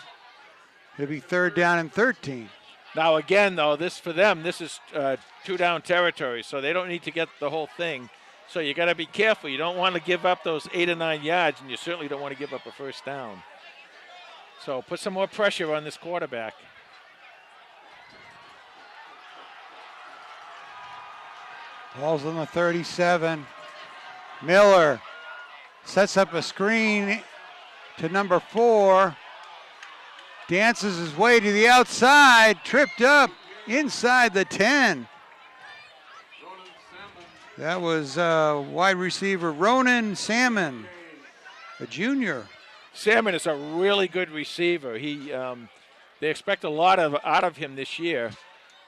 It'll be 3rd down and 13. Now again, though, this is 2-down territory, so they don't need to get the whole thing. So you got to be careful. You don't want to give up those 8 or 9 yards, and you certainly don't want to give up a 1st down. So put some more pressure on this quarterback. Ball's on the 37. Miller sets up a screen to number 4. Dances his way to the outside. Tripped up inside the 10. That was wide receiver Ronan Salmon, a junior. Salmon is a really good receiver. They expect a lot out of him this year,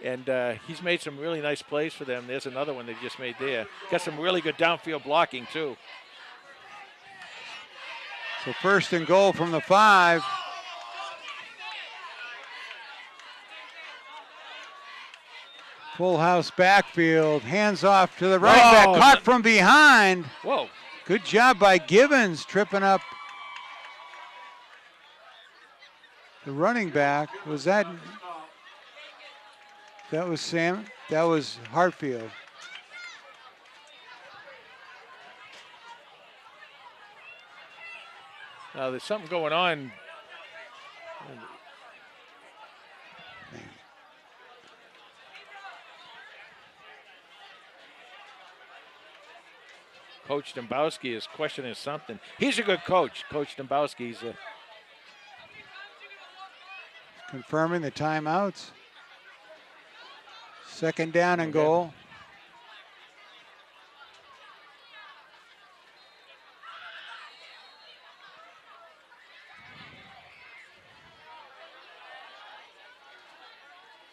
and he's made some really nice plays for them. There's another one they just made there. Got some really good downfield blocking too. So 1st and goal from the 5. Full house backfield, hands off to the running back, caught from behind. Whoa. Good job by Givens, tripping up the running back. Was that was Sam? That was Hartfield. Now there's something going on. Coach Dombowski is questioning something. He's a good coach. Coach Dombowski. He's confirming the timeouts. 2nd down and goal.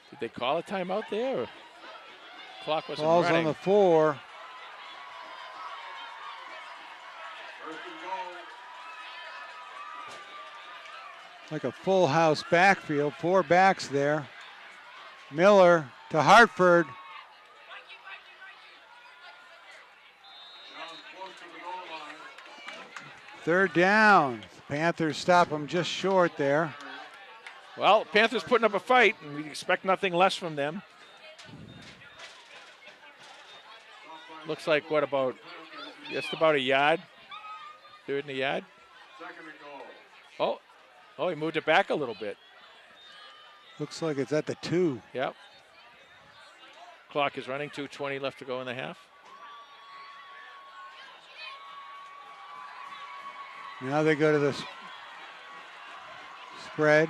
Did they call a timeout there? Or clock wasn't Ball's running. on the 4. Like a full house backfield, 4 backs there. Miller to Hartford. Third down. Panthers stop them just short there. Well, Panthers putting up a fight, and we expect nothing less from them. Looks like what about just about a yard? 3rd and a yard. Oh, he moved it back a little bit. Looks like it's at the 2. Yep. Clock is running, 2:20 left to go in the half. Now they go to the spread.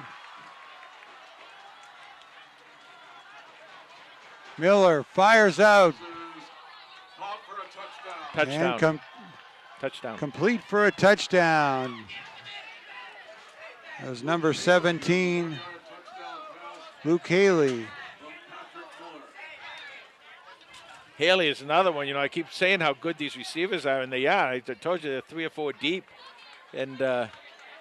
Miller fires out. Touchdown. And Touchdown. complete for a touchdown. That was number 17, Luke Haley. Haley is another one. You know, I keep saying how good these receivers are, and they are. I told you they're 3 or 4 deep. And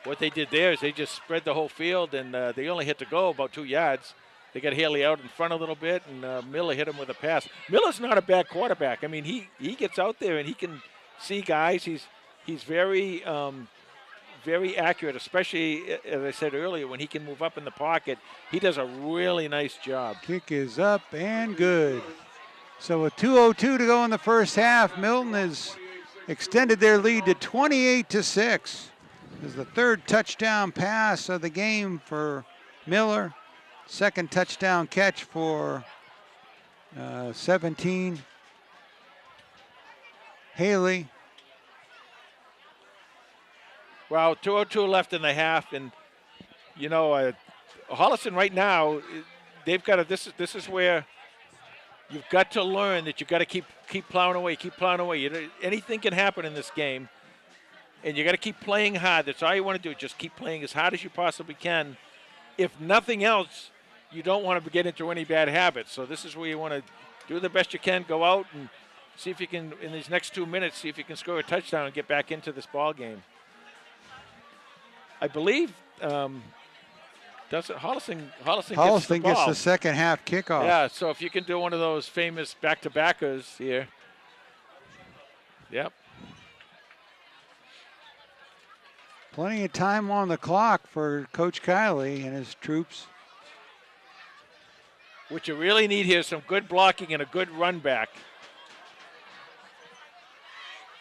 what they did there is they just spread the whole field, and they only hit to go about 2 yards. They got Haley out in front a little bit, and Miller hit him with a pass. Miller's not a bad quarterback. I mean, he gets out there, and he can see guys. He's very very accurate, especially, as I said earlier, when he can move up in the pocket. He does a really nice job. Kick is up and good. So with 2:02 to go in the first half, Milton has extended their lead to 28-6. This is the 3rd touchdown pass of the game for Miller. 2nd touchdown catch for 17, Haley. Well, 2:02 left in the half, and you know, Holliston right now, they've got to. This is where you've got to learn that you've got to keep plowing away, keep plowing away. Anything can happen in this game, and you got to keep playing hard. That's all you want to do. Just keep playing as hard as you possibly can. If nothing else, you don't want to get into any bad habits. So this is where you want to do the best you can. Go out and see if you can, in these next 2 minutes, see if you can score a touchdown and get back into this ball game. I believe Holliston Gets the second half kickoff. Yeah, so if you can do one of those famous back-to-backers here. Yep. Plenty of time on the clock for Coach Kiley and his troops. What you really need here is some good blocking and a good run back.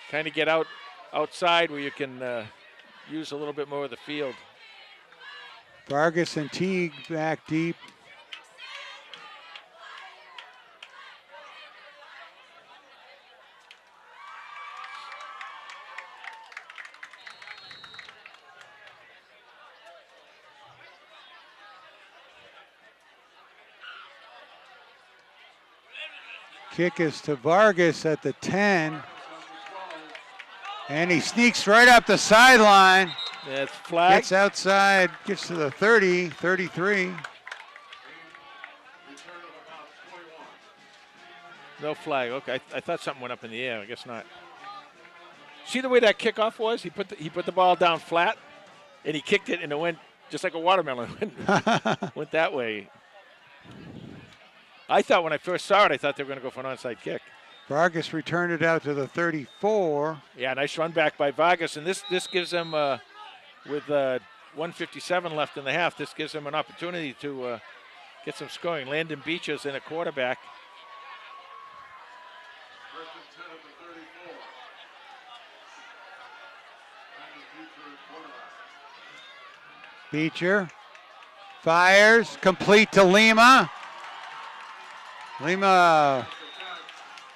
Kind of get outside where you can use a little bit more of the field. Vargas and Teague back deep. Kick is to Vargas at the 10. And he sneaks right up the sideline. It's flag. Gets outside, gets to the 30, 33. Return of about 21. No flag. Okay, I thought something went up in the air. I guess not. See the way that kickoff was? He put the ball down flat, and he kicked it, and it went just like a watermelon. Went that way. I thought when I first saw it, I thought they were going to go for an onside kick. Vargas returned it out to the 34. Yeah, nice run back by Vargas, and this gives them, with 1:57 left in the half, this gives them an opportunity to get some scoring. Landon Beecher's in a quarterback. First and 10 at the 34. Landon Beecher at quarterback. Beecher fires, complete to Lima. Lima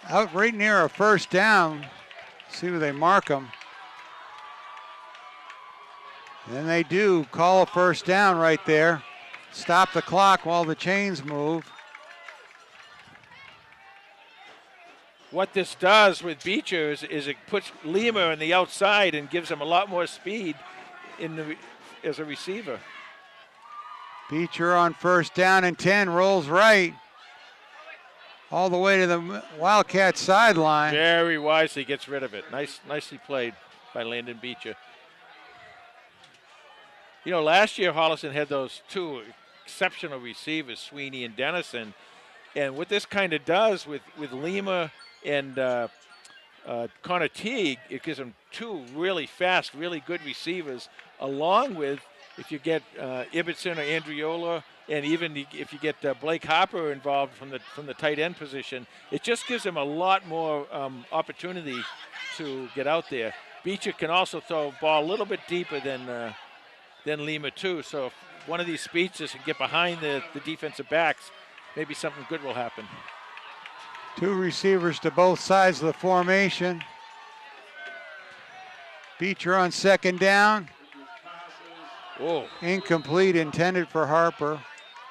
out right near a first down. See where they mark him. And they do call a first down right there. Stop the clock while the chains move. What this does with Beecher is it puts Lima on the outside and gives him a lot more speed as a receiver. Beecher on first down and 10, rolls right. All the way to the Wildcat sideline. Very wisely gets rid of it. Nicely played by Landon Beecher. You know, last year Holliston had those two exceptional receivers, Sweeney and Dennison. And what this kind of does with Lima and Connor Teague, it gives them two really fast, really good receivers, along with if you get Ibbotson or Andriola, and even if you get Blake Harper involved from the tight end position, it just gives them a lot more opportunity to get out there. Beecher can also throw a ball a little bit deeper than Lima too. So if one of these speedsters can get behind the defensive backs, maybe something good will happen. Two receivers to both sides of the formation. Beecher on second down. Oh, Incomplete, intended for Harper.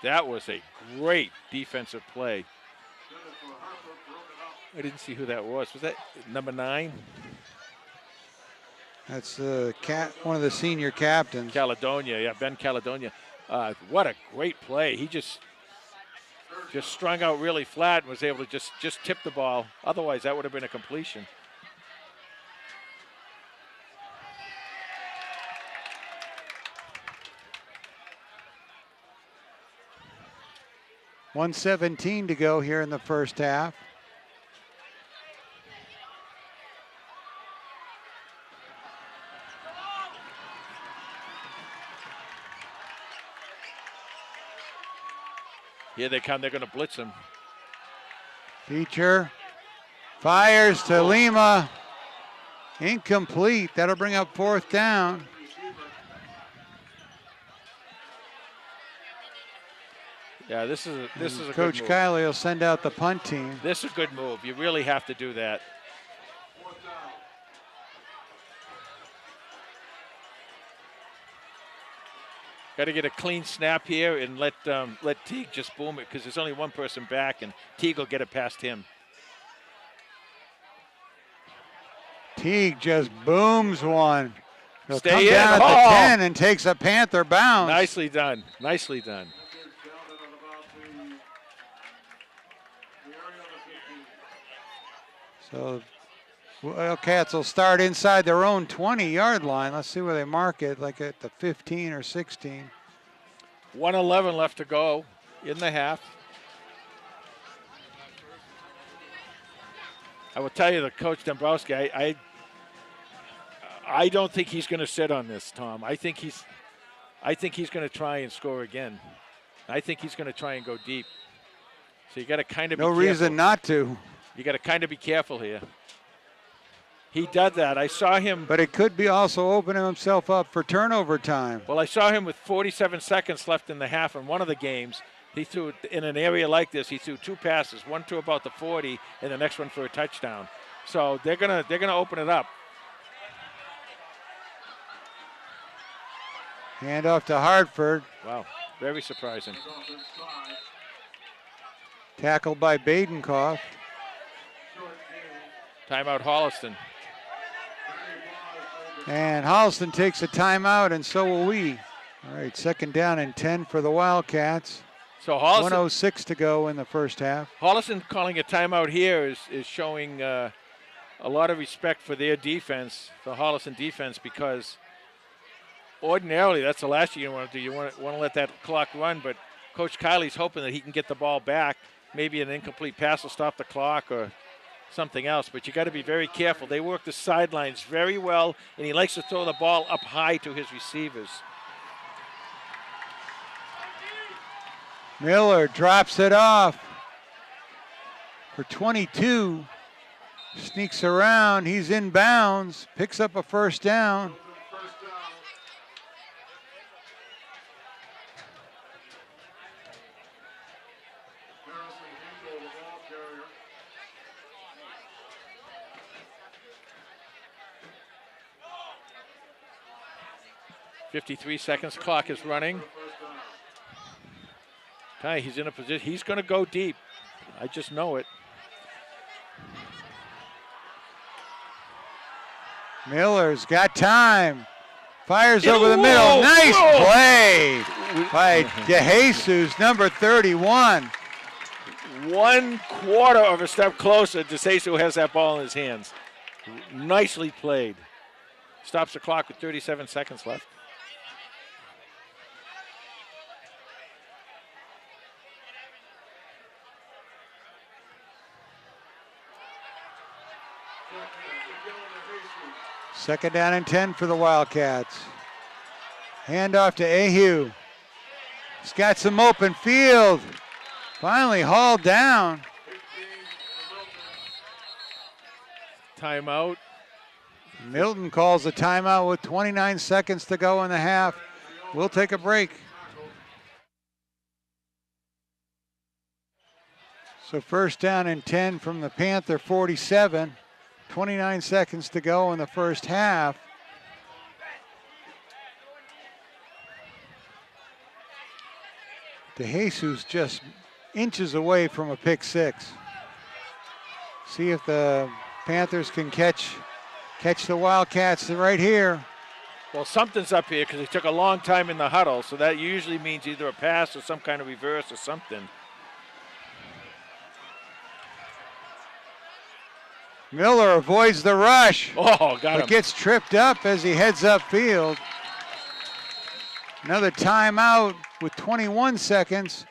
that was a great defensive play. I didn't see who that was. Was that number 9? That's one of the senior captains. Caledonia, yeah, Ben Caledonia. What a great play. He just strung out really flat and was able to just tip the ball. Otherwise, that would have been a completion. .117 to go here in the first half. Here they come. They're going to blitz him. Beecher fires to Lima. Incomplete. That'll bring up fourth down. Yeah, this is a Coach good move. Kiley will send out the punt team. This is a good move. You really have to do that. Fourth down. Got to get a clean snap here and let Teague just boom it, because there's only one person back, and Teague will get it past him. Teague just booms one. He'll Stay come in. down at the Oh. 10 and takes a Panther bounce. Nicely done. Nicely done. Counted at about the area of the 15. So Wildcats will start inside their own 20-yard line. Let's see where they mark it, like at the 15 or 16. 1:11 left to go in the half. I will tell you that Coach Dombrowski, I don't think he's going to sit on this, Tom. I think he's going to try and score again. I think he's going to try and go deep. So you got to kind of be No careful. reason not to. You got to kind of be careful here. He did that. I saw him. But it could be also opening himself up for turnover time. Well, I saw him with 47 seconds left in the half in one of the games. He threw in an area like this. He threw two passes, one to about the 40, and the next one for a touchdown. So they're gonna open it up. Hand off to Hartford. Wow, very surprising. Off inside. Tackled by Badenkoff. Short game. Timeout Holliston. And Holliston takes a timeout, and so will we. All right, 2nd down and 10 for the Wildcats. So Holliston, 1:06 to go in the first half. Holliston calling a timeout here is showing a lot of respect for their defense, the Holliston defense, because ordinarily that's the last thing you want to do. You want to let that clock run, but Coach Kiley's hoping that he can get the ball back. Maybe an incomplete pass will stop the clock or something else, but you got to be very careful. They work the sidelines very well, and he likes to throw the ball up high to his receivers. Miller drops it off for 22. Sneaks around. He's in bounds. Picks up a first down. First down. 53 seconds, clock is running. Ty, he's in a position, he's going to go deep. I just know it. Miller's got time. Fires Yeah, over the whoa, middle. Nice whoa. play by DeJesus, number 31. 1/4 of a step closer. DeSasu has that ball in his hands. Nicely played. Stops the clock with 37 seconds left. Second down and 10 for the Wildcats. Handoff to Ahu. He's got some open field. Finally hauled down. Timeout. Milton calls a timeout with 29 seconds to go in the half. We'll take a break. So first down and 10 from the Panther 47. 29 seconds to go in the first half. DeJesus just inches away from a pick six. See if the Panthers can catch the Wildcats right here. Well, something's up here because he took a long time in the huddle, so that usually means either a pass or some kind of reverse or something. Miller avoids the rush, Oh, got but him. gets tripped up as he heads upfield. Another timeout with 21 seconds,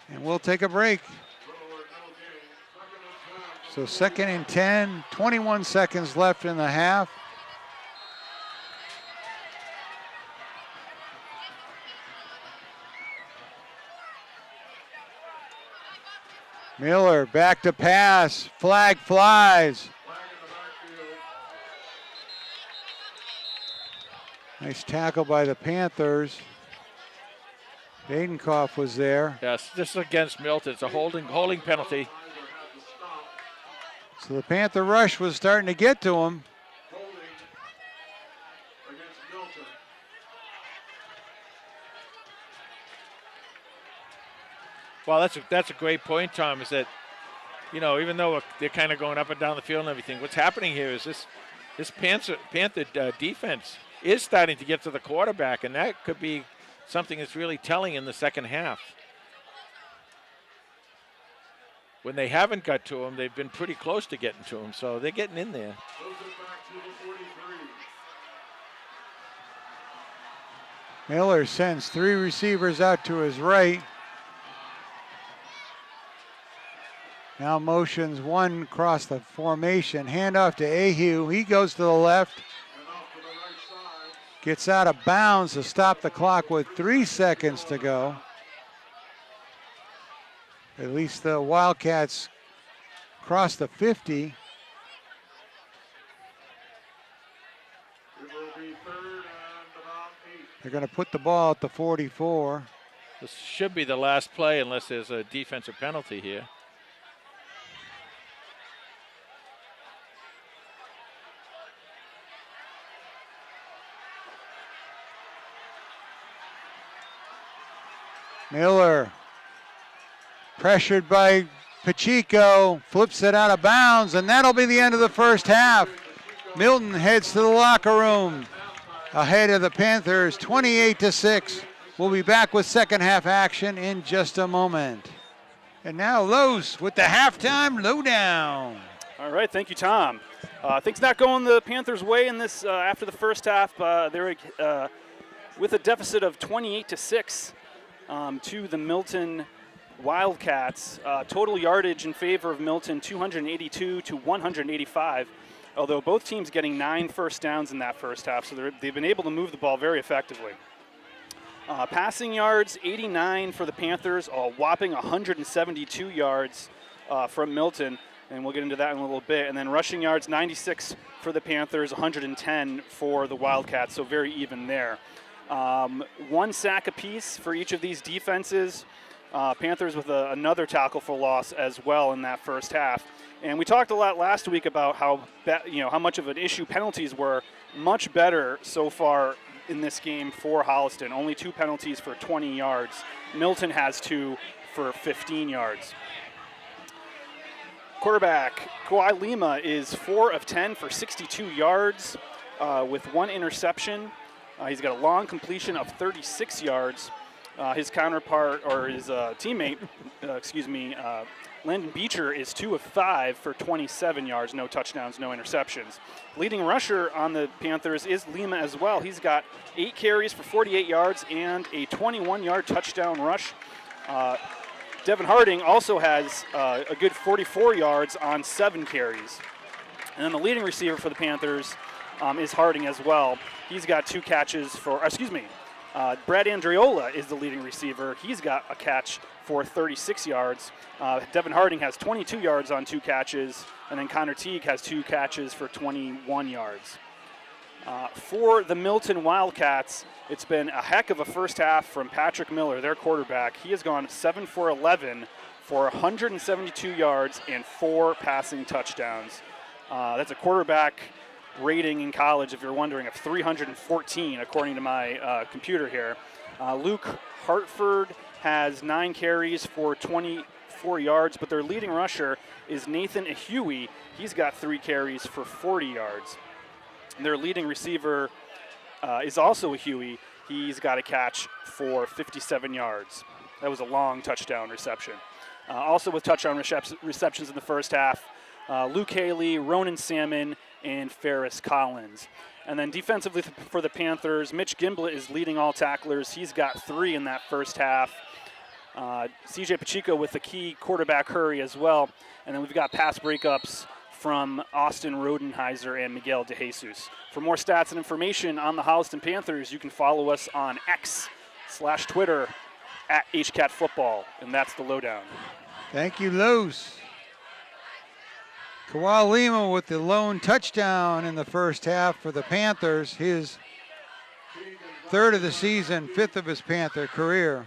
and we'll take a break. So second and 10, 21 seconds left in the half. Miller back to pass, flag flies. Nice tackle by the Panthers. Badenkoff was there. Yes, this is against Milton. It's a holding penalty. So the Panther rush was starting to get to him. Holding against Milton. Well, that's a great point, Tom, is that, you know, even though they're kind of going up and down the field and everything, what's happening here is this Panther defense is starting to get to the quarterback, and that could be something that's really telling in the second half. When they haven't got to him, they've been pretty close to getting to him, so they're getting in there. Moves it back to the 43. Miller sends three receivers out to his right. Now motions one across the formation. Handoff to Ahu. He goes to the left. And off to the right side. Gets out of bounds to stop the clock with 3 seconds to go. At least the Wildcats cross the 50. It will be third and about 8. They're going to put the ball at the 44. This should be the last play unless there's a defensive penalty here. Miller, pressured by Pacheco, flips it out of bounds, and that'll be the end of the first half. Milton heads to the locker room ahead of the Panthers 28-6. We'll be back with second half action in just a moment. And now Lowe's with the halftime lowdown. All right, thank you, Tom. Things not going the Panthers' way in this after the first half. They're with a deficit of 28-6 to the Milton Wildcats. Total yardage in favor of Milton, 282 to 185. Although both teams getting 9 first downs in that first half, so they've been able to move the ball very effectively. Passing yards, 89 for the Panthers, a whopping 172 yards from Milton, and we'll get into that in a little bit. And then rushing yards, 96 for the Panthers, 110 for the Wildcats, so very even there. 1 sack apiece for each of these defenses. Panthers with another tackle for loss as well in that first half. And we talked a lot last week about how much of an issue penalties were. Much better so far in this game for Holliston. Only 2 penalties for 20 yards. Milton has 2 for 15 yards. Quarterback Kawhi Lima is 4 of 10 for 62 yards with 1 interception. He's got a long completion of 36 yards. His counterpart, or his teammate, Landon Beecher is 2 of 5 for 27 yards, no touchdowns, no interceptions. Leading rusher on the Panthers is Lima as well. He's got 8 carries for 48 yards and a 21-yard touchdown rush. Devin Harding also has a good 44 yards on 7 carries. And then the leading receiver for the Panthers is Harding as well. He's got 2 catches for, Brad Andreola is the leading receiver. He's got a catch for 36 yards. Devin Harding has 22 yards on 2 catches, and then Connor Teague has 2 catches for 21 yards. For the Milton Wildcats, it's been a heck of a first half from Patrick Miller, their quarterback. He has gone 7 for 11 for 172 yards and 4 passing touchdowns. That's a quarterback rating in college, if you're wondering, of 314, according to my computer here. Luke Hartford has 9 carries for 24 yards, but their leading rusher is Nathan Ahuey. He's got 3 carries for 40 yards. And their leading receiver is also Ahuey. He's got a catch for 57 yards. That was a long touchdown reception. Also with touchdown receptions in the first half, Luke Haley, Ronan Salmon, and Ferris Collins. And then defensively for the Panthers, Mitch Gimblett is leading all tacklers. He's got 3 in that first half. CJ Pacheco with the key quarterback hurry as well. And then we've got pass breakups from Austin Rodenheiser and Miguel DeJesus. For more stats and information on the Holliston Panthers, you can follow us on X/Twitter at HCatFootball, and that's the lowdown. Thank you, Lowe's. Kawhi Lima with the lone touchdown in the first half for the Panthers, his 3rd of the season, 5th of his Panther career.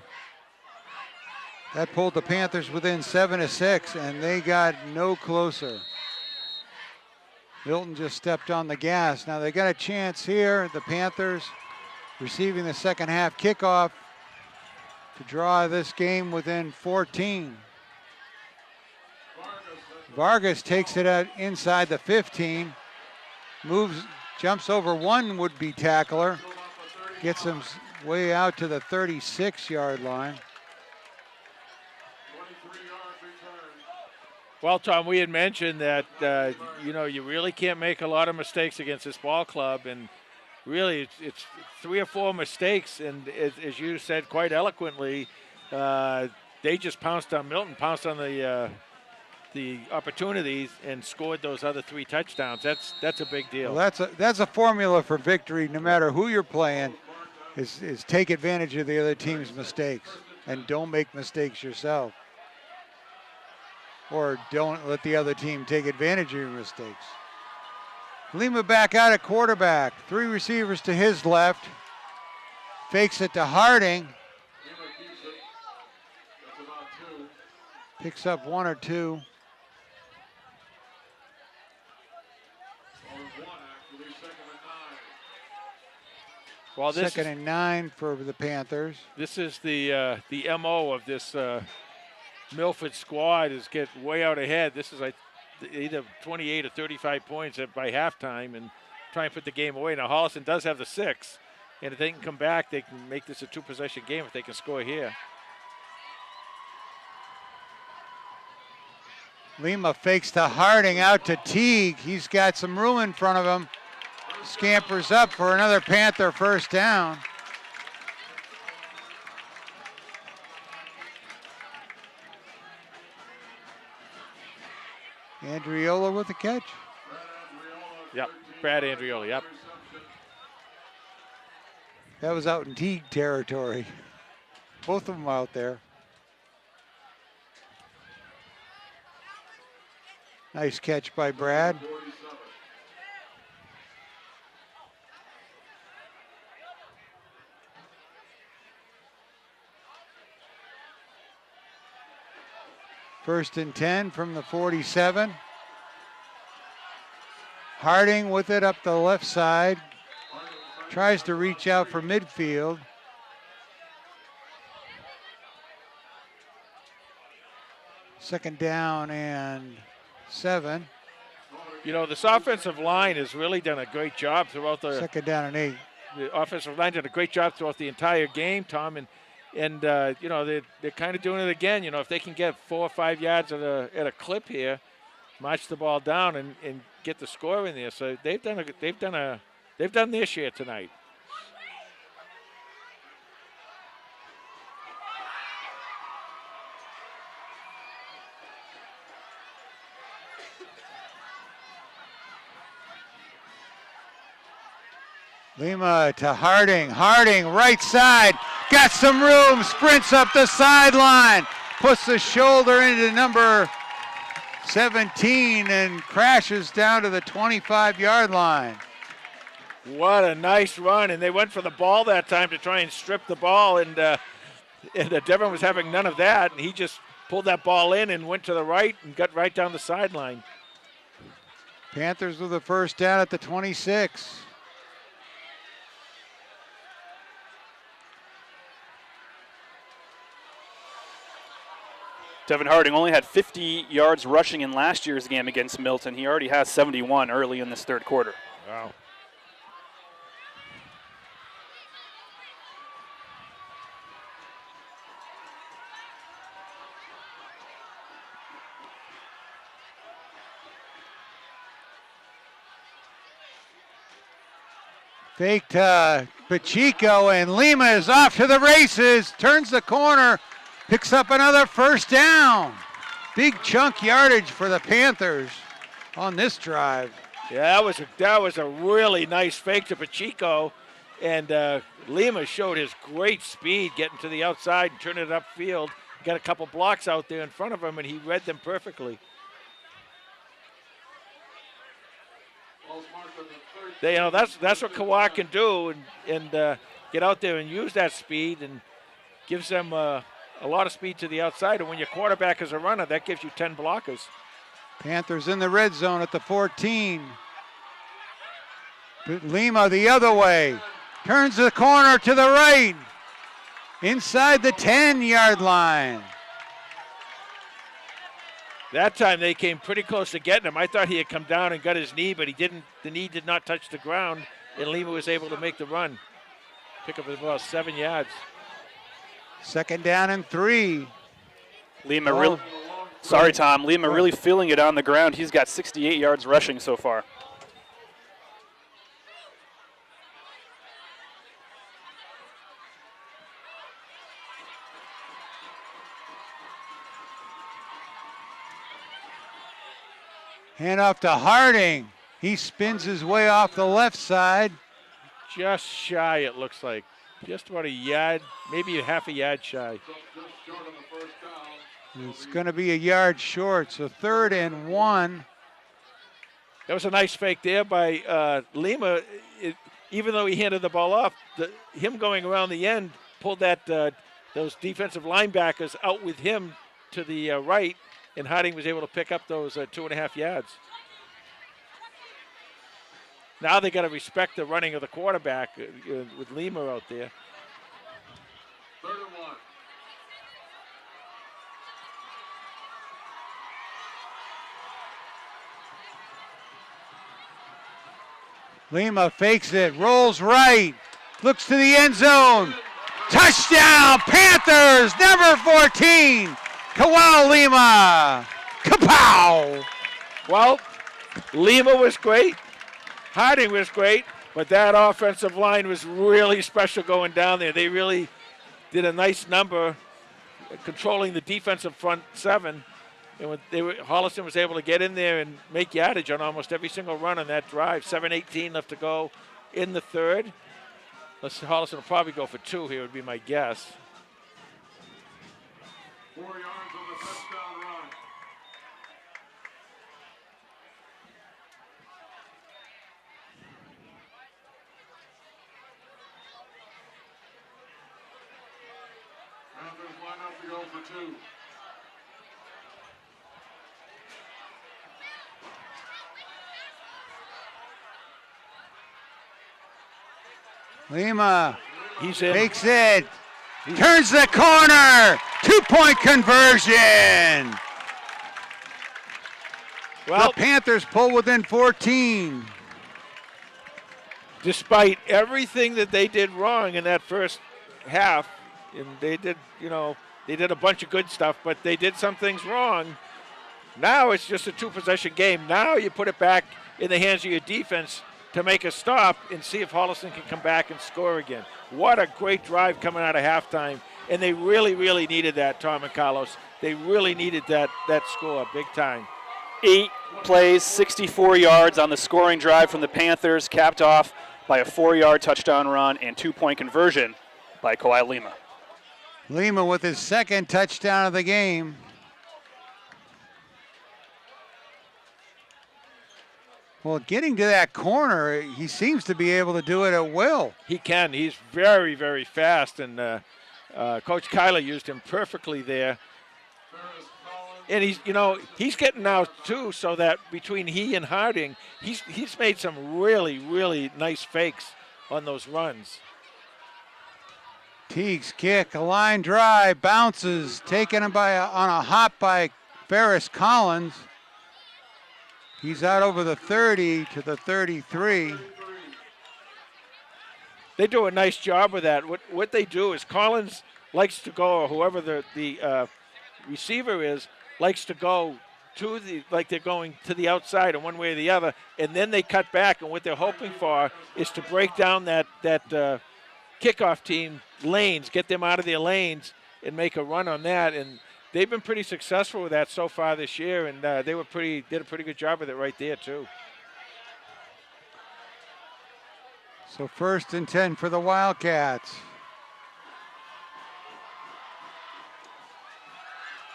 That pulled the Panthers within 7-6, and they got no closer. Milton just stepped on the gas. Now they got a chance here, the Panthers receiving the second half kickoff to draw this game within 14. Vargas takes it out inside the 15, jumps over 1 would-be tackler, gets him way out to the 36-yard line. Well, Tom, we had mentioned that, you really can't make a lot of mistakes against this ball club, and really it's 3 or 4 mistakes, and as you said quite eloquently, they just pounced on Milton, pounced on the opportunities and scored those other 3 touchdowns. That's a big deal. Well, that's a formula for victory, no matter who you're playing, is take advantage of the other team's mistakes and don't make mistakes yourself. Or don't let the other team take advantage of your mistakes. Lima back out at quarterback. 3 receivers to his left. Fakes it to Harding. Picks up 1 or 2. Well, this second and 9 for the Panthers. This is the MO of this Milford squad, is get way out ahead. This is, I either 28 or 35 points by halftime and try and put the game away. Now Holliston does have the 6, and if they can come back, they can make this a 2-possession game if they can score here. Lima fakes to Harding, out to Teague. He's got some room in front of him. Scampers up for another Panther first down. Andriola with the catch. Yep, Brad Andriola, yep. That was out in Teague territory. Both of them out there. Nice catch by Brad. First and 10 from the 47. Harding with it up the left side. Tries to reach out for midfield. Second down and 7. You know, this offensive line has really done a great job throughout the Second down and 8. The offensive line did a great job throughout the entire game, Tom, and you know, they're kind of doing it again. You know, if they can get 4 or 5 yards at a clip here, march the ball down and get the score in there. So they've done their share tonight. Lima to Harding. Harding, right side. Got some room. Sprints up the sideline. Puts the shoulder into number 17 and crashes down to the 25-yard line. What a nice run. And they went for the ball that time to try and strip the ball. And Devon was having none of that. And he just pulled that ball in and went to the right and got right down the sideline. Panthers with the first down at the 26. Devin Harding only had 50 yards rushing in last year's game against Milton. He already has 71 early in this third quarter. Wow. Fake to Pacheco, and Lima is off to the races. Turns the corner. Picks up another first down. Big chunk yardage for the Panthers on this drive. Yeah, that was a really nice fake to Pacheco. And Lima showed his great speed getting to the outside and turning it upfield. Got a couple blocks out there in front of him, and he read them perfectly. You know, that's what Kawhi can do, and get out there and use that speed, and gives them a lot of speed to the outside. And when your quarterback is a runner, that gives you 10 blockers. Panthers in the red zone at the 14. Lima the other way. Turns the corner to the right. Inside the 10-yard line. That time they came pretty close to getting him. I thought he had come down and got his knee, but he didn't. The knee did not touch the ground, and Lima was able to make the run. Pick up about 7 yards. Second down and 3. Lima sorry, Tom. Lima really feeling it on the ground. He's got 68 yards rushing so far. Hand off to Harding. He spins his way off the left side. Just shy, it looks like. Just about a yard, maybe a half a yard shy. It's going to be a yard short, so 3rd and 1. That was a nice fake there by Lima. Even though he handed the ball off, him going around the end pulled those defensive linebackers out with him to the right, and Harding was able to pick up those 2.5 yards. Now they got to respect the running of the quarterback with Lima out there. 3rd and 1. Lima fakes it, rolls right, looks to the end zone. Touchdown, Panthers, number 14, Kawhi Lima. Kapow! Well, Lima was great. Harding was great. But that offensive line was really special going down there. They really did a nice number controlling the defensive front seven. And when Holliston was able to get in there and make yardage on almost every single run on that drive. 7:18 left to go in the third. Holliston will probably go for 2 here would be my guess. 4 yards on the touchdown run. Panthers line up to go for 2. Lima He's in. fakes it, turns the corner, 2-point conversion. Well, The Panthers pull within 14. despite everything that they did wrong in that first half, and they did, they did a bunch of good stuff, but they did some things wrong. Now it's just a 2-possession game. Now you put it back in the hands of your defense to make a stop and see if Holliston can come back and score again. What a great drive coming out of halftime. And they really, really needed that, Tom and Carlos. They really needed that score big time. 8 plays, 64 yards on the scoring drive from the Panthers, capped off by a 4-yard touchdown run and 2-point conversion by Kawhi Lima. Lima with his second touchdown of the game. Well, getting to that corner, he seems to be able to do it at will. He can. He's very, very fast, and Coach Kyler used him perfectly there. And he's getting now too, so that between he and Harding, he's made some really, really nice fakes on those runs. Teague's kick, a line drive, bounces, taken on a hop by Ferris Collins. He's out over the 30 to the 33. They do a nice job with that. What they do is Collins likes to go, or whoever the receiver is, likes to go to like they're going to the outside in one way or the other, and then they cut back, and what they're hoping for is to break down that kickoff team lanes, get them out of their lanes, and make a run on that. And they've been pretty successful with that so far this year, and they did a pretty good job with it right there too. So 1st and 10 for the Wildcats.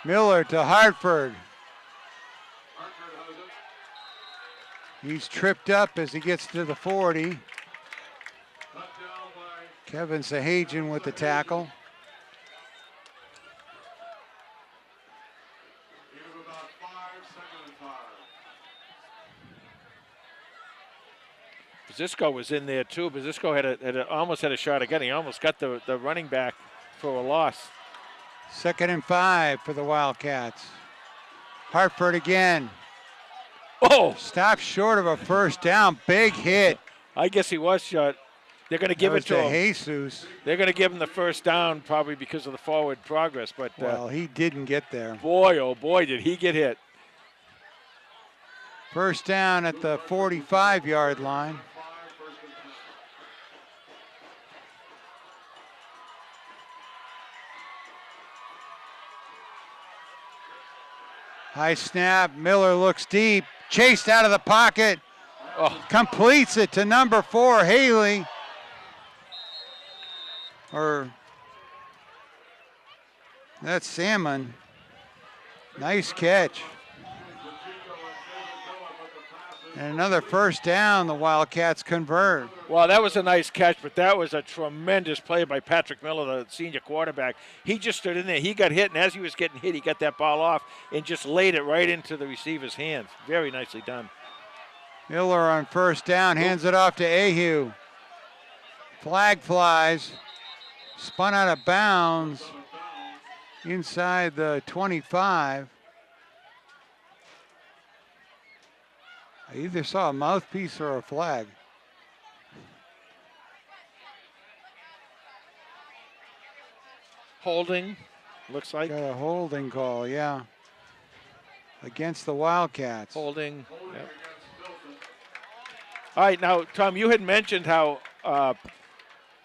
Miller to Hartford. He's tripped up as he gets to the 40. Kevin Sahajian with the tackle. Zisco was in there too, but Zisco almost had a shot again. He almost got the running back for a loss. 2nd and 5 for the Wildcats. Hartford again. Oh! Stopped short of a first down. Big hit. I guess he was shot. They're going to give it to him. Jesus. They're going to give him the first down probably because of the forward progress. But well, he didn't get there. Boy, oh boy, did he get hit. First down at the 45-yard line. High snap. Miller looks deep. Chased out of the pocket. Oh. Completes it to number 4, Haley. That's Salmon. Nice catch. And another first down, the Wildcats convert. Well, that was a nice catch, but that was a tremendous play by Patrick Miller, the senior quarterback. He just stood in there. He got hit, and as he was getting hit, he got that ball off and just laid it right into the receiver's hands. Very nicely done. Miller on first down, hands it off to Ahu. Flag flies. Spun out of bounds inside the 25. I either saw a mouthpiece or a flag. Holding, looks like. Got a holding call, yeah. Against the Wildcats. Holding. Holding Yep. against Milton. All right, now, Tom, you had mentioned how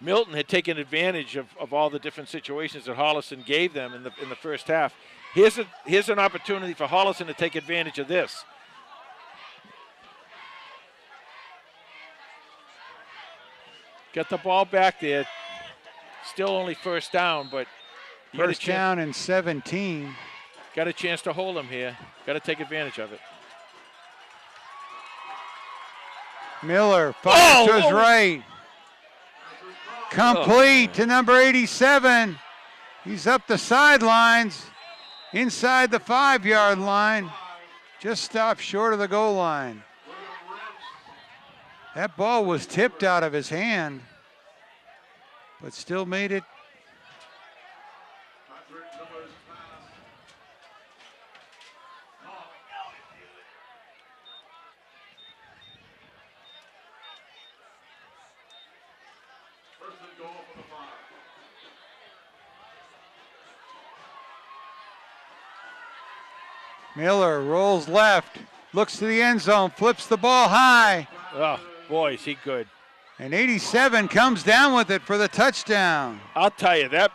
Milton had taken advantage of all the different situations that Holliston gave them in the first half. Here's an opportunity for Holliston to take advantage of this. Get the ball back there. Still only first down, but you got a First chance- down and 17. Got a chance to hold him here. Got to take advantage of it. Miller fires to his Oh! right. Complete to number 87. He's up the sidelines, inside the 5-yard line. Just stopped short of the goal line. That ball was tipped out of his hand, but still made it. Patrick Miller's pass. Caught. First and goal for the 5. Miller rolls left, looks to the end zone, flips the ball high, Oh, boy, is he good. and 87 comes down with it for the touchdown. I'll tell you that.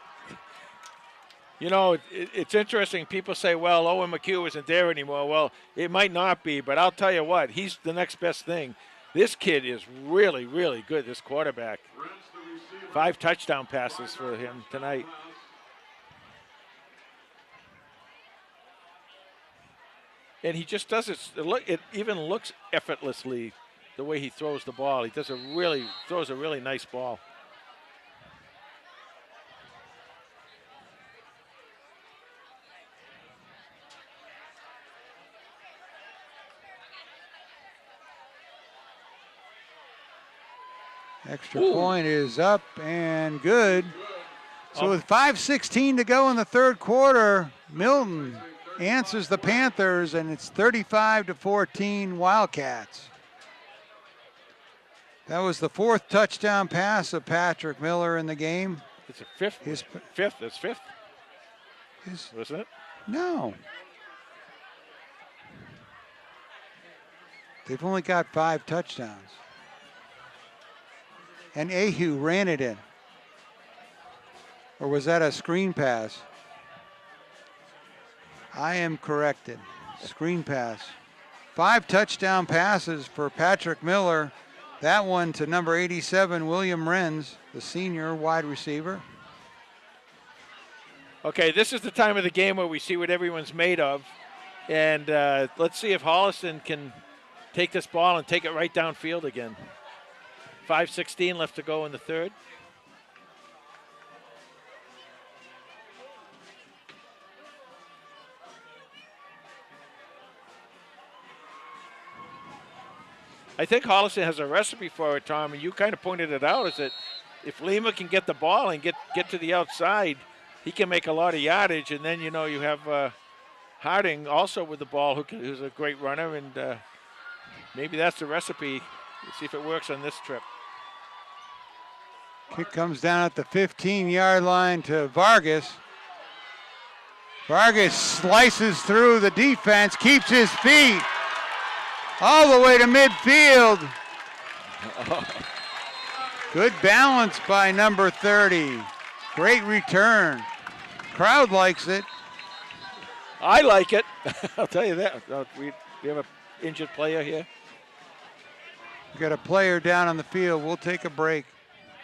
You know, it's interesting. People say, "Well, Owen McHugh isn't there anymore." Well, it might not be, but I'll tell you what. He's the next best thing. This kid is really, really good. This quarterback. Rinse the receiver. 5 touchdown passes for him tonight. And he just does it. It even looks effortlessly the way he throws the ball. He throws a really nice ball. Extra Ooh. point is up and good. So Oh. with 5:16 to go in the third quarter, Milton answers the Panthers, and it's 35-14 Wildcats. That was the 4th touchdown pass of Patrick Miller in the game. It's a fifth. His, Fifth. That's fifth, his wasn't it? no. They've only got 5 touchdowns. And Ahu ran it in. Or was that a screen pass? I am corrected. Screen pass. 5 touchdown passes for Patrick Miller. That one to number 87, William Renz, the senior wide receiver. Okay, this is the time of the game where we see what everyone's made of. And let's see if Holliston can take this ball and take it right downfield again. 5:16 left to go in the third. I think Holliston has a recipe for it, Tom, and you kind of pointed it out, is that if Lima can get the ball and get to the outside, he can make a lot of yardage, and then, you know, you have Harding also with the ball, who's a great runner, and maybe that's the recipe. Let's see if it works on this trip. Kick comes down at the 15-yard line to Vargas. Vargas slices through the defense, keeps his feet all the way to midfield. Good balance by number 30. Great return. Crowd likes it. I like it. I'll tell you that. We have an injured player here. We got a player down on the field. We'll take a break.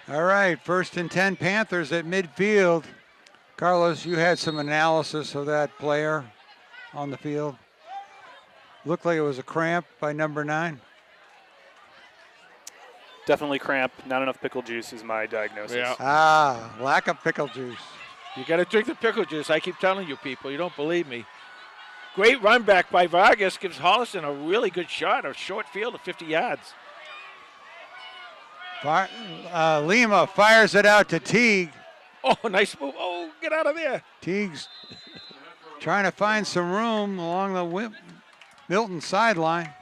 All right, 1st and 10 Panthers at midfield. Carlos, you had some analysis of that player on the field. Looked like it was a cramp by number 9. Definitely cramp. Not enough pickle juice is my diagnosis. Yeah. Lack of pickle juice. You got to drink the pickle juice. I keep telling you people. You don't believe me. Great run back by Vargas gives Holliston a really good shot, a short field of 50 yards. Lima fires it out to Teague. Oh, nice move. Oh, get out of there. Teague's trying to find some room along the Milton sideline.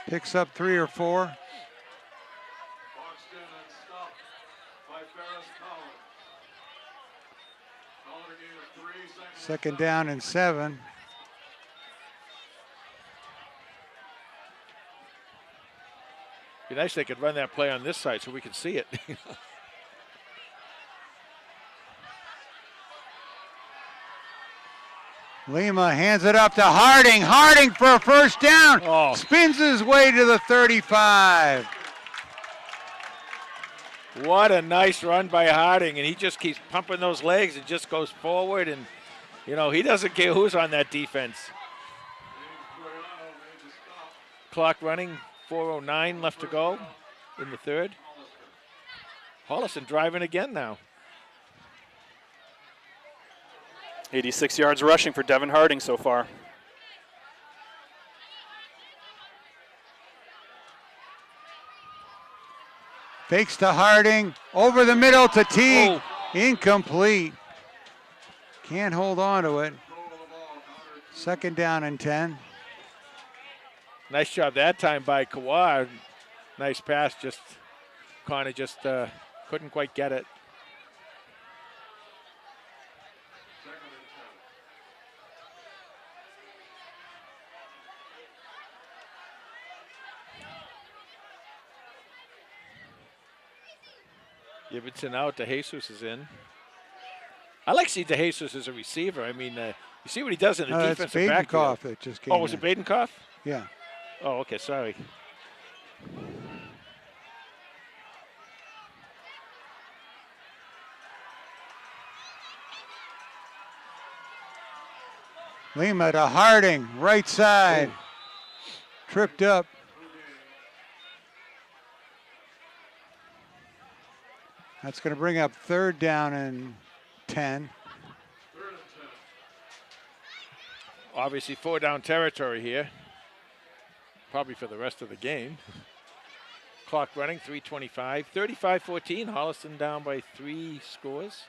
Picks up 3 or 4. Boxed in and stopped by Ferris Collins. Second down and 7. Be nice if they could run that play on this side so we could see it. Lima hands it up to Harding. Harding for a first down. Oh. Spins his way to the 35. What a nice run by Harding, and he just keeps pumping those legs and just goes forward, and he doesn't care who's on that defense. Clock running, 4:09 left to go in the third. Holliston driving again now. 86 yards rushing for Devin Harding so far. Fakes to Harding. Over the middle to Teague. Oh. Incomplete. Can't hold on to it. Second down and 10. Nice job that time by Kawhi. Nice pass, just Connor just couldn't quite get it. Gibson out, DeJesus is in. I like to see DeJesus as a receiver. I mean, you see what he does in the defensive backfield. That just came Oh, was it Badenkoff? Yeah. Oh, okay, sorry. Lima to Harding, right side. Tripped up. That's going to bring up third down and 10. Obviously 4-down territory here. Probably for the rest of the game. Clock running, 3:25. 35-14, Holliston down by 3 scores.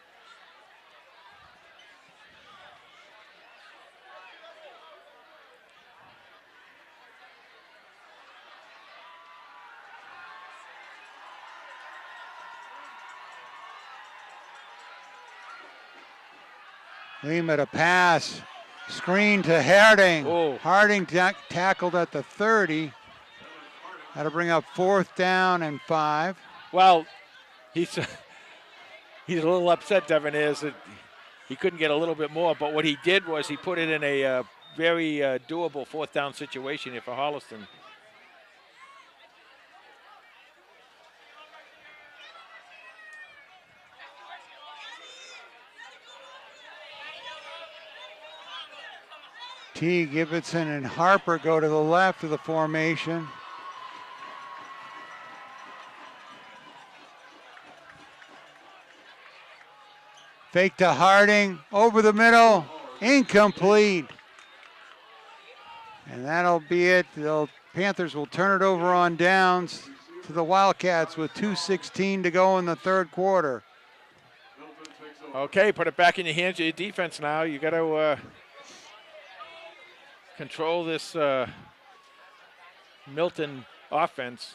Lima to pass. Screen to Harding. Oh. Harding tackled at the 30. That'll bring up fourth down and 5. Well, he's a little upset, Devin is, that he couldn't get a little bit more, but what he did was he put it in a very doable fourth down situation here for Holliston. T. Gibson and Harper go to the left of the formation. Fake to Harding, over the middle, incomplete. And that'll be it. The Panthers will turn it over on downs to the Wildcats with 2:16 to go in the third quarter. Okay, put it back in your hands of your defense now. You got to control this Milton offense.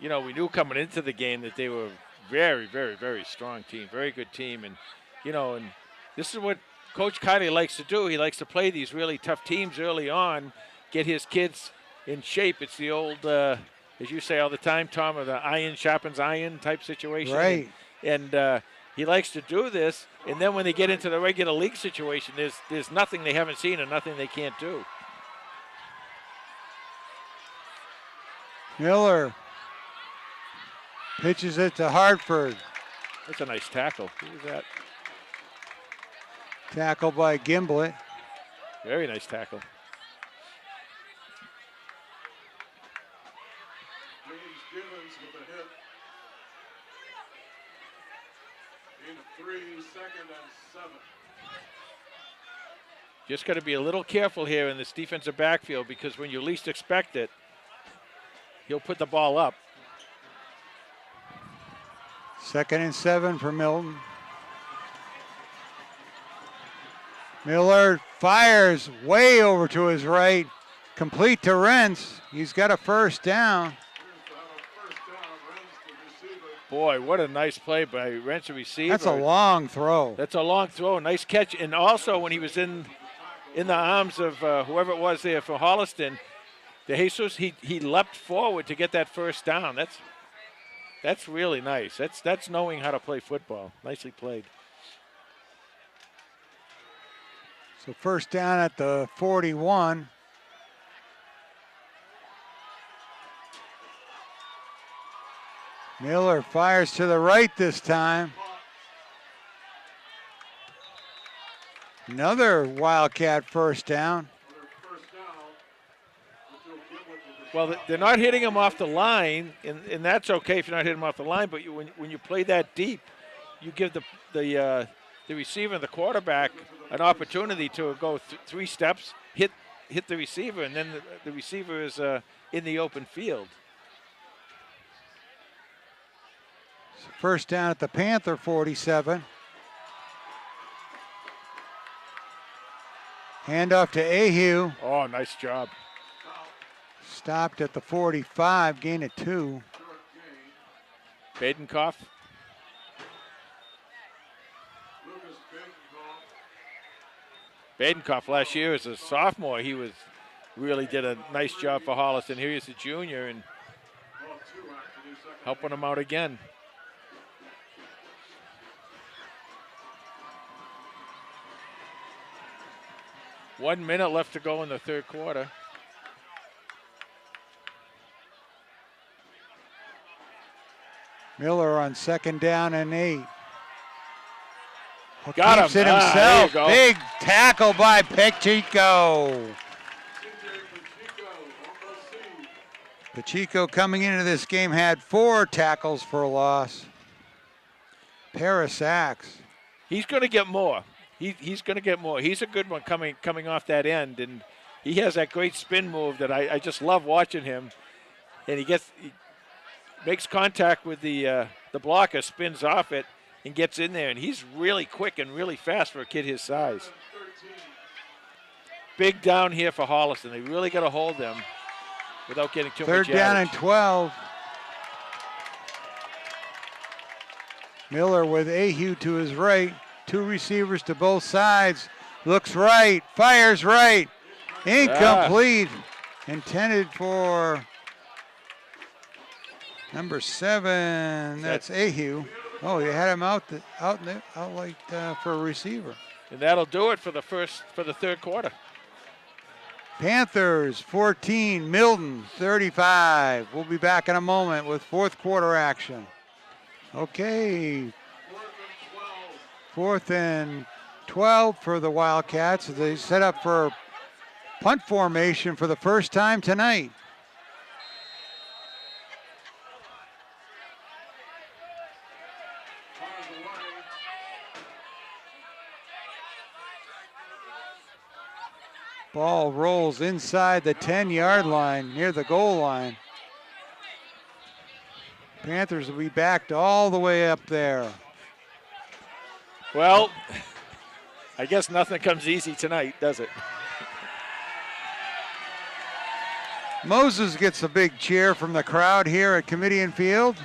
You know, we knew coming into the game that they were very, very, very strong team, very good team. And, and this is what Coach Kiley likes to do. He likes to play these really tough teams early on, get his kids in shape. It's the old, as you say all the time, Tom, of the iron sharpens iron type situation. Right. And he likes to do this, and then when they get into the regular league situation, there's nothing they haven't seen and nothing they can't do. Miller pitches it to Hartford. That's a nice tackle. Who was that? Tackle by Gimblett. Very nice tackle. James Givens with a hit. In 3, second and 7. Just got to be a little careful here in this defensive backfield, because when you least expect it, he'll put the ball up. Second and 7 for Milton. Miller fires way over to his right. Complete to Rentz. He's got a first down. Boy, what a nice play by Rent's receiver. That's a long throw. That's a long throw, nice catch. And also when he was in the arms of whoever it was there for Holliston, De Jesus, he leapt forward to get that first down. That's really nice. That's knowing how to play football. Nicely played. So first down at the 41. Miller fires to the right this time. Another Wildcat first down. Well, they're not hitting him off the line, and that's okay if you're not hitting him off the line. But when you play that deep, you give the receiver and the quarterback an opportunity to go 3 steps, hit the receiver, and then the receiver is in the open field. First down at the Panther 47. Handoff to Ahu. Oh, nice job. Stopped at the 45, gain of 2. Badenkoff. Badenkoff last year as a sophomore, he really did a nice job for Holliston. Here he's a junior and helping him out again. One minute left to go in the third quarter. Miller on second down and 8. Got Keeps him. it himself. There you go. Big tackle by Pacheco. Pacheco coming into this game had 4 tackles for a loss. Pair of sacks. He's going to get more. He's going to get more. He's a good one coming off that end, and he has that great spin move that I just love watching him. And he makes contact with the blocker, spins off it, and gets in there. And he's really quick and really fast for a kid his size. Big down here for Holliston. They really got to hold them without getting too Third much down yardage. and 12. Miller with Ahu to his right. 2 receivers to both sides. Looks right, fires right. Incomplete. Intended for number 7. That's Ahu. Oh, you had him out for a receiver. And that'll do it for the third quarter. Panthers 14, Milton 35. We'll be back in a moment with fourth quarter action. Okay. 4th and 12 for the Wildcats as they set up for punt formation for the first time tonight. Ball rolls inside the 10-yard line near the goal line. Panthers will be backed all the way up there. Well, I guess nothing comes easy tonight, does it? Moses gets a big cheer from the crowd here at Comedian Field.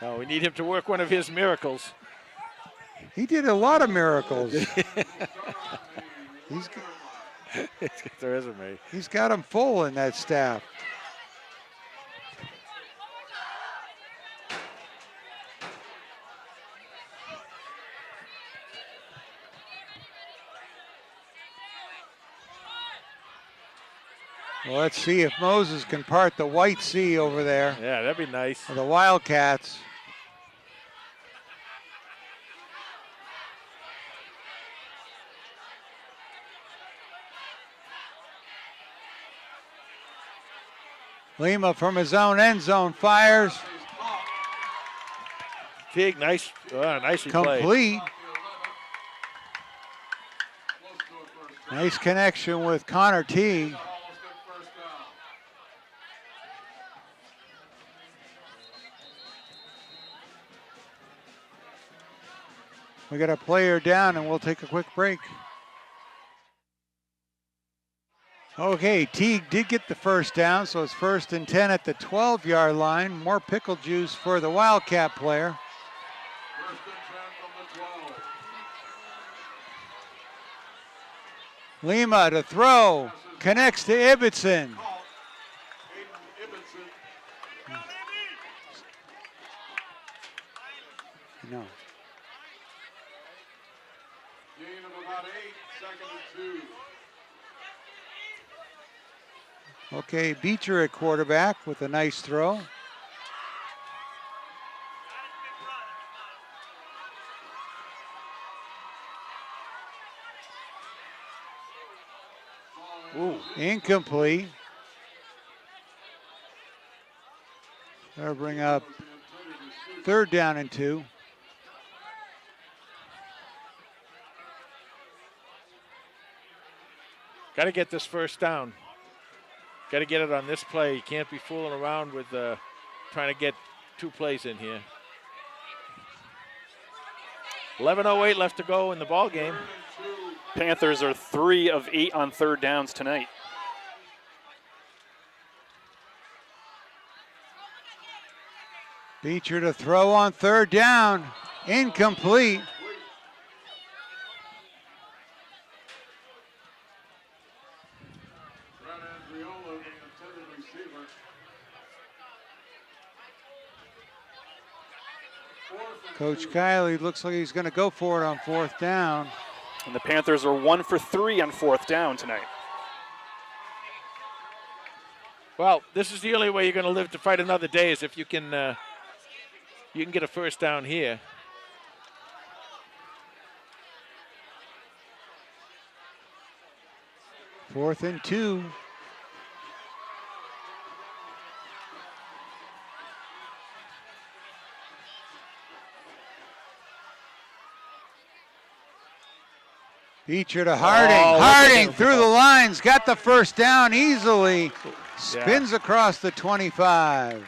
Oh, we need him to work one of his miracles. He did a lot of miracles. It's the resume. He's got them full in that staff. Well, let's see if Moses can part the White Sea over there. Yeah, that'd be nice. For the Wildcats. Lima from his own end zone fires. Big, nice, nicely played. Complete. Nice connection with Connor T. We got a player down and we'll take a quick break. Okay, Teague did get the first down, so it's 1st and 10 at the 12-yard line. More pickle juice for the Wildcat player. 1st and 10 from the 12. Lima to throw, connects to Ibbotson. Caught. Aiden Ibbotson. No. Gain of about 8. 2nd and 2. Okay, Beecher at quarterback with a nice throw. Ooh. Incomplete. That'll bring up 3rd down and 2. Got to get this first down. Got to get it on this play. You can't be fooling around with trying to get 2 plays in here. 11:08 left to go in the ball game. Panthers are 3 of 8 on 3rd downs tonight. Beecher to throw on 3rd down. Incomplete. Brad Andriola, the intended receiver. 4th and Coach 2. Kiley looks like he's going to go for it on 4th down. And the Panthers are 1 for 3 on 4th down tonight. Well, this is the only way you're going to live to fight another day is if you can get a first down here. Fourth and 2. Beecher to Harding. Oh, look at Harding him. through the lines, got the first down easily. Spins across the 25.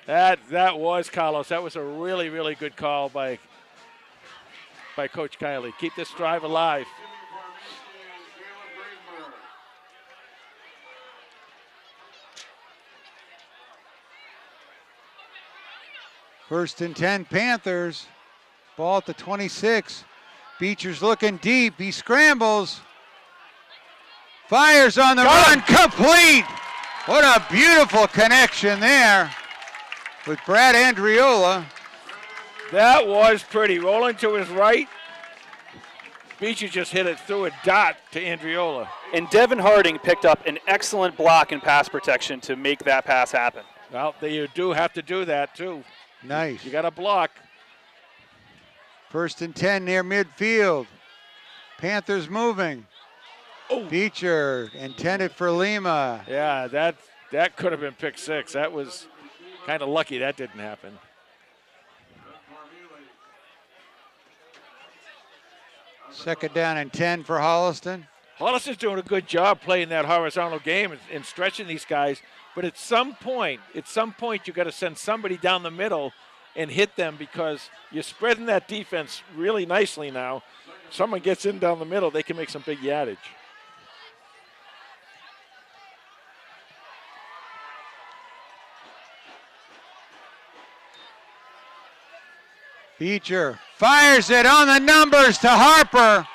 That was Carlos. That was a really, really good call by Coach Kiley. Keep this drive alive. First and 10 Panthers. Ball at the 26. Beecher's looking deep. He scrambles. Fires on the run. Complete. What a beautiful connection there with Brad Andriola. That was pretty. Rolling to his right. Beecher just hit it through a dot to Andriola. And Devin Harding picked up an excellent block and pass protection to make that pass happen. Well, you do have to do that too. Nice. You got to block. First and 10 near midfield. Panthers moving. Oh. Beecher intended for Lima. Yeah, that could have been pick 6. That was kind of lucky that didn't happen. Second down and 10 for Holliston. Holliston's doing a good job playing that horizontal game and stretching these guys. But at some point, you got to send somebody down the middle and hit them because you're spreading that defense really nicely now. Someone gets in down the middle, they can make some big yardage. Beecher fires it on the numbers to Harper.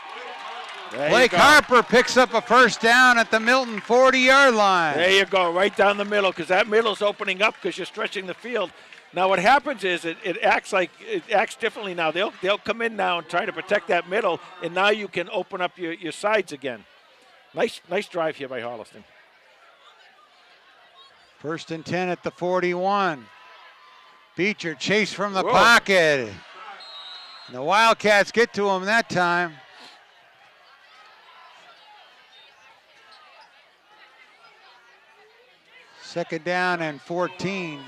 Blake Harper picks up a first down at the Milton 40-yard line. There you go, right down the middle, because that middle's opening up because you're stretching the field. Now what happens is it acts differently now. They'll come in now and try to protect that middle, and now you can open up your sides again. Nice drive here by Holliston. First and 10 at the 41. Beecher chased from the pocket. And the Wildcats get to him that time. Second down and 14.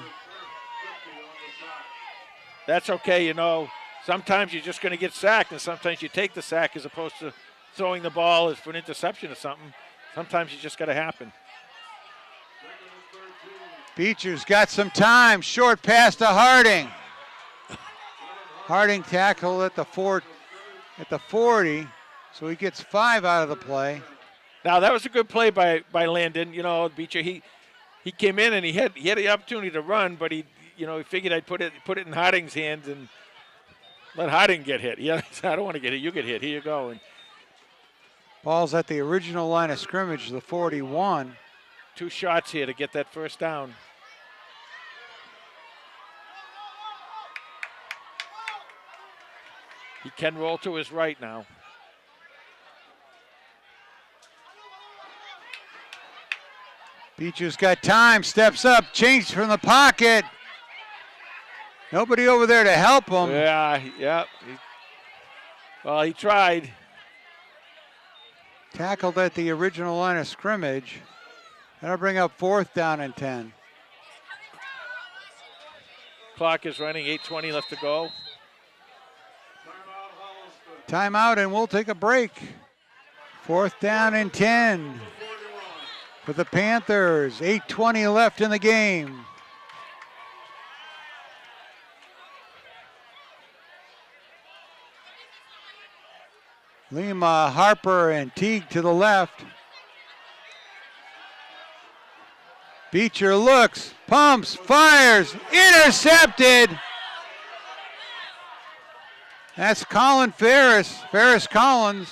That's okay, you know. Sometimes you're just going to get sacked, and sometimes you take the sack as opposed to throwing the ball for an interception or something. Sometimes you just got to happen. Beecher's got some time. Short pass to Harding. Harding tackled at the 40, so he gets 5 out of the play. Now that was a good play by Landon. You know, Beecher. He came in and he had the opportunity to run, but he figured I'd put it in Harding's hands and let Harding get hit. Yeah, I don't want to get hit. You get hit. Here you go. And Ball's at the original line of scrimmage, the 41. 2 shots here to get that first down. He can roll to his right now. Beecher's got time, steps up, changed from the pocket. Nobody over there to help him. Yeah. Well, he tried. Tackled at the original line of scrimmage. That'll bring up 4th down and 10. Clock is running, 8:20 left to go. Timeout, and we'll take a break. 4th down and 10 for the Panthers. 8:20 left in the game. Lima, Harper, and Teague to the left. Beecher looks, pumps, fires, intercepted. That's Colin Ferris, Ferris Collins.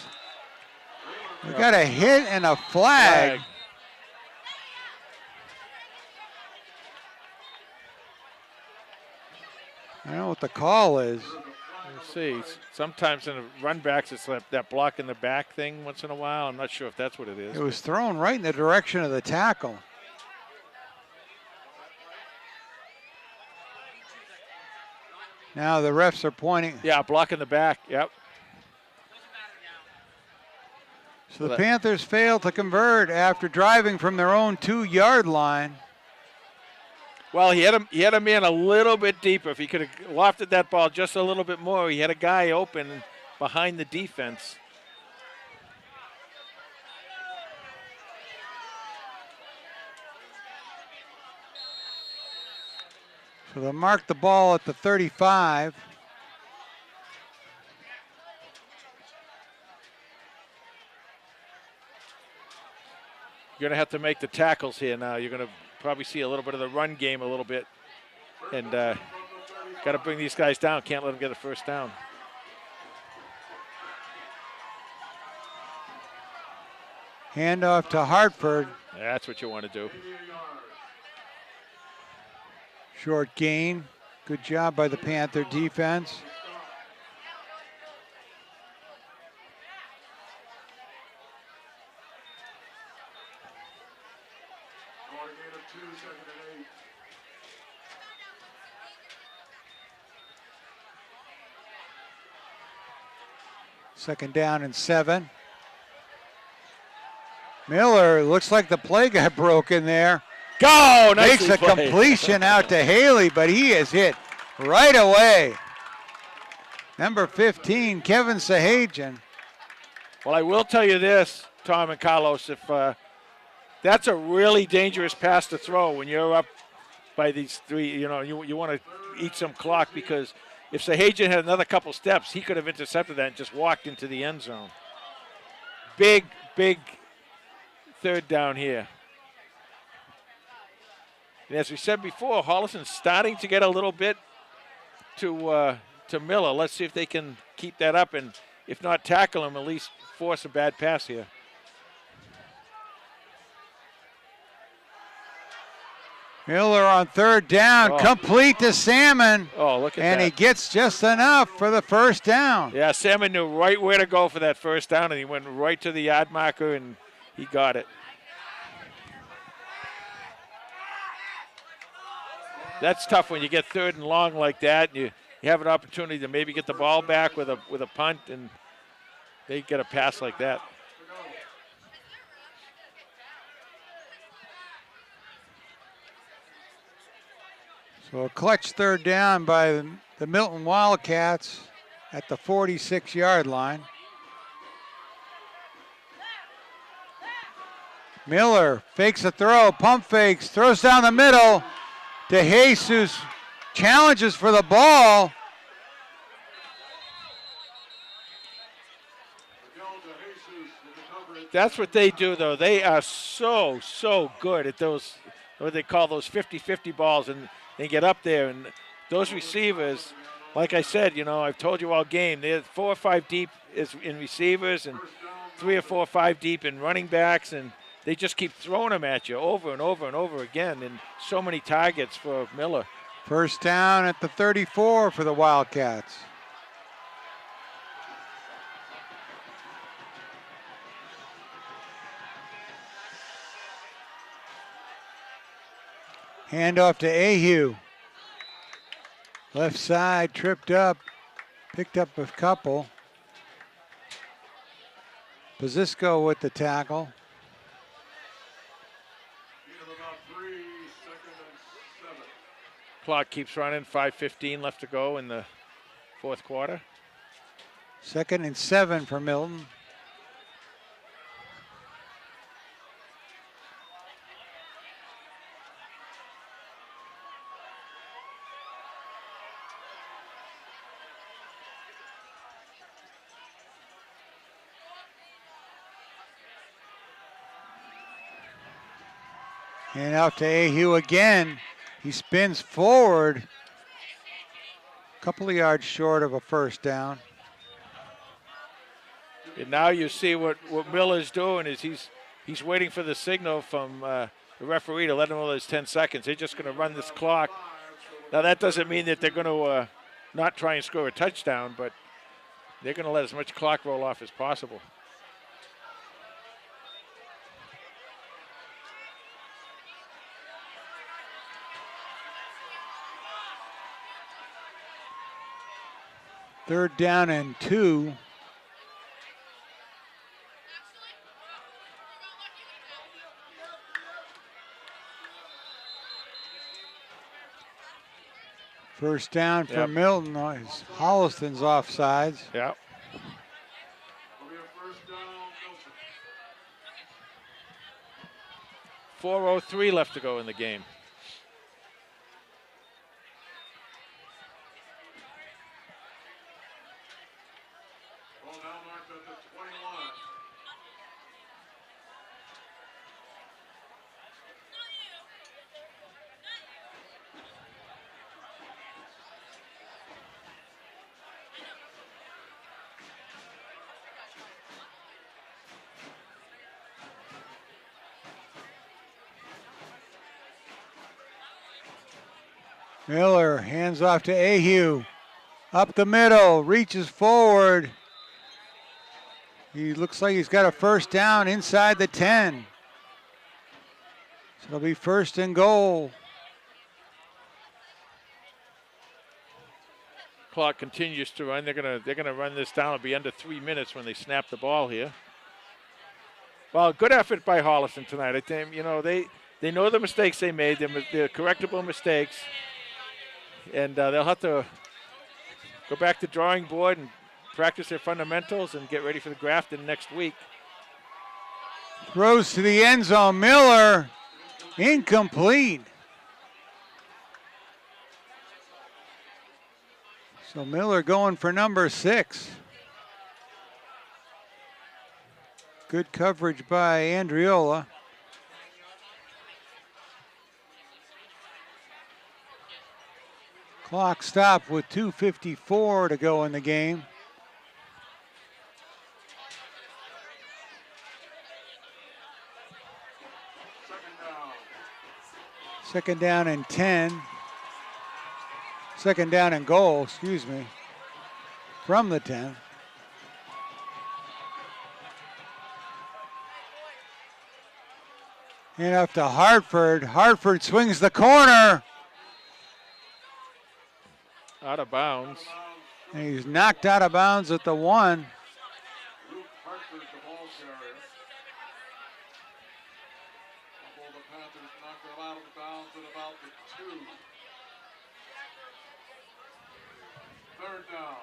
We got a hit and a flag. I don't know what the call is. Let's see. Sometimes in the run backs, it's that block in the back thing once in a while. I'm not sure if that's what it is. It was thrown right in the direction of the tackle. Now the refs are pointing. Yeah, block in the back. Yep. So the Panthers failed to convert after driving from their own 2-yard line. Well, he had a man a little bit deeper. If he could have lofted that ball just a little bit more, he had a guy open behind the defense. So they marked the ball at the 35. You're going to have to make the tackles here now. You're going to probably see a little bit of the run game a little bit. And got to bring these guys down. Can't let them get a first down. Handoff to Hartford. That's what you want to do. Short gain. Good job by the Panther defense. Second down and 7. Miller, looks like the play got broken there. Go! Makes a completion out to Haley, but he is hit right away. Number 15, Kevin Sahajian. Well, I will tell you this, Tom and Carlos, if that's a really dangerous pass to throw when you're up by these 3, you want to eat some clock, because if Sahajian had another couple steps, he could have intercepted that and just walked into the end zone. Big 3rd down here. And as we said before, Holliston's starting to get a little bit to Miller. Let's see if they can keep that up, and if not tackle him, at least force a bad pass here. Miller on 3rd down, complete to Salmon. Oh, look at that. And he gets just enough for the first down. Yeah, Salmon knew right where to go for that first down, and he went right to the yard marker, and he got it. That's tough when you get 3rd and long like that, and you have an opportunity to maybe get the ball back with a punt, and they get a pass like that. So a clutch 3rd down by the Milton Wildcats at the 46-yard line. Miller fakes a throw, pump fakes, throws down the middle to Jesus, challenges for the ball. That's what they do, though. They are so good at those, what they call those 50-50 balls, and they get up there. And those receivers, like I said, I've told you all game, they're 4 or 5 deep in receivers and 3 or 4 or 5 deep in running backs, and they just keep throwing them at you over and over and over again, and so many targets for Miller. First down at the 34 for the Wildcats. Handoff to Ahu. Left side, tripped up, picked up a couple. Pazisco with the tackle. About 3, 2nd and 7. Clock keeps running, 5:15 left to go in the fourth quarter. 2nd and 7 for Milton. And out to Ahu again. He spins forward. A couple of yards short of a first down. And now you see what Miller's doing is he's waiting for the signal from the referee to let him know there's 10 seconds. They're just going to run this clock. Now that doesn't mean that they're going to not try and score a touchdown, but they're going to let as much clock roll off as possible. Third down and 2. First down for Yep. Milton. Holliston's offsides. Yeah. Will be a first down, Milton. 4:03 left to go in the game. Ball now marked at the 21. Miller hands off to Ahu. Up the middle, reaches forward. He looks like he's got a first down inside the 10. So it'll be first and goal. Clock continues to run. They're gonna run this down. It'll be under 3 minutes when they snap the ball here. Well, good effort by Holliston tonight. I think they know the mistakes they made. They're correctable mistakes, and they'll have to go back to drawing board and practice their fundamentals and get ready for the Grafton next week. Throws to the end zone. Miller, incomplete. So Miller going for number 6. Good coverage by Andriola. Clock stopped with 2:54 to go in the game. Second down and 10. Second down and goal, excuse me, from the 10. And up to Hartford. Hartford swings the corner. Out of bounds. And he's knocked out of bounds at the 1. Luke Hartford, the ball carrier. Before the Panthers knocked him out of bounds at about the 2. Third down.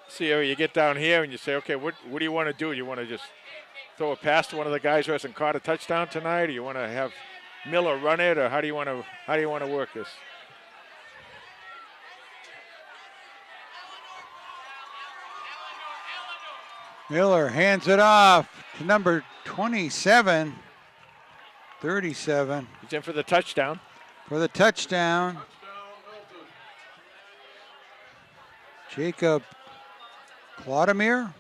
See, you get down here and you say, okay, what do you want to do? You want to just throw a pass to one of the guys who hasn't caught a touchdown tonight, or you want to have Miller run it, or how do you want to work this? Miller hands it off to number 27, 37 He's in for the touchdown. for the touchdown. Touchdown, Milton. Jacob Clodomir.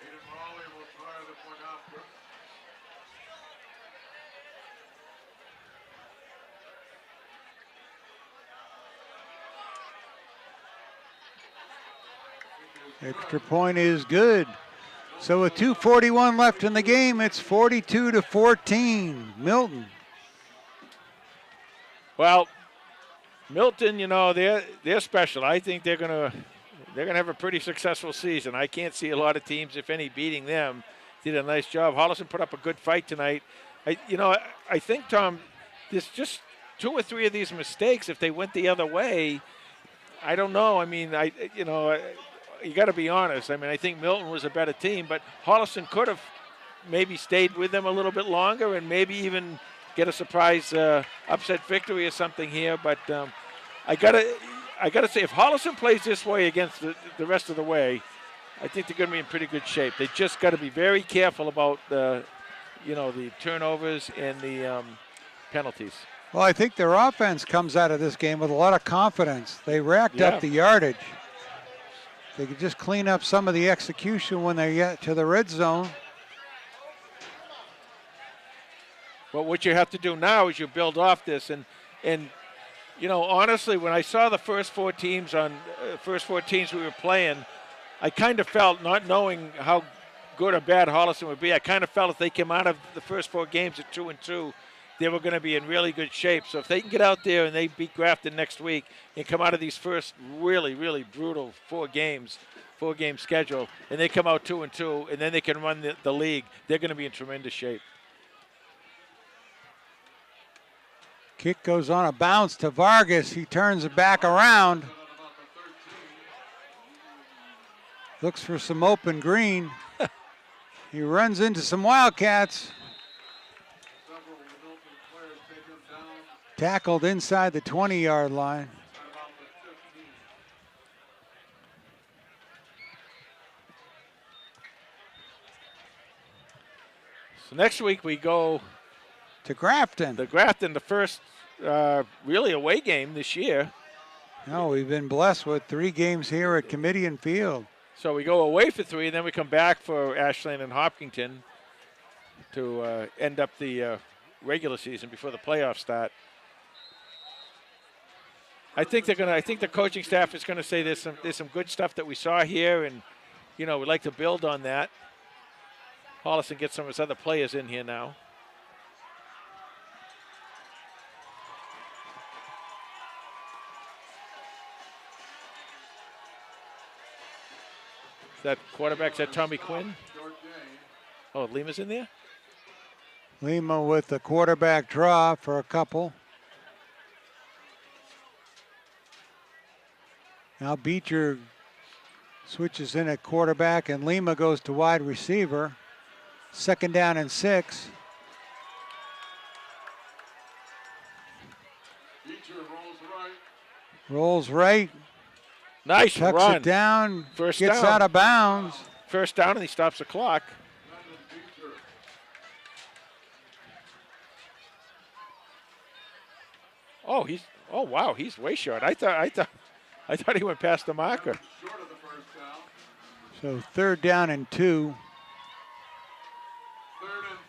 Aiden Raleigh will try the point after. Extra point is good. So with 2:41 left in the game, it's 42-14. Milton. Well, Milton, they're special. I think they're gonna have a pretty successful season. I can't see a lot of teams, if any, beating them. Did a nice job. Holliston put up a good fight tonight. I think, Tom, there's just 2 or 3 of these mistakes. If they went the other way, I don't know. I mean, you got to be honest. I mean, I think Milton was a better team, but Holliston could have maybe stayed with them a little bit longer and maybe even get a surprise upset victory or something here. But I gotta say, if Holliston plays this way against the rest of the way, I think they're going to be in pretty good shape. They just got to be very careful about the turnovers and the penalties. Well, I think their offense comes out of this game with a lot of confidence. They racked up the yardage. They could just clean up some of the execution when they get to the red zone. But what you have to do now is you build off this, and honestly, when I saw the first four teams we were playing, I kind of felt, not knowing how good or bad Holliston would be, I kind of felt if they came out of the first 4 games at 2-2, they were going to be in really good shape. So if they can get out there and they beat Grafton next week and come out of these first really, really brutal 4-game schedule, and they come out 2-2, and then they can run the league, they're going to be in tremendous shape. Kick goes on a bounce to Vargas. He turns it back around. Looks for some open green. He runs into some Wildcats. Several Milton players take him down Tackled inside the 20-yard line. at about the 15. So next week we go To Grafton. to Grafton, the first really away game this year. No, we've been blessed with 3 games here at Comedian Field. So we go away for 3, and then we come back for Ashland and Hopkinton to end up the regular season before the playoffs start. I think the coaching staff is going to say there's some good stuff that we saw here, and we'd like to build on that. Holliston gets some of his other players in here now. That quarterback, is that Tommy Quinn? Short game. Oh, Lima's in there? Lima with the quarterback draw for a couple. Now Beecher switches in at quarterback and Lima goes to wide receiver. 2nd down and 6. Beecher rolls right. Rolls right, Nice tucks run. it down, First gets down. out of bounds. First down, and he stops the clock. Brendan Beecher. Oh wow, he's way short. I thought he went past the marker. Short of the first down. So 3rd down and 2. 3rd and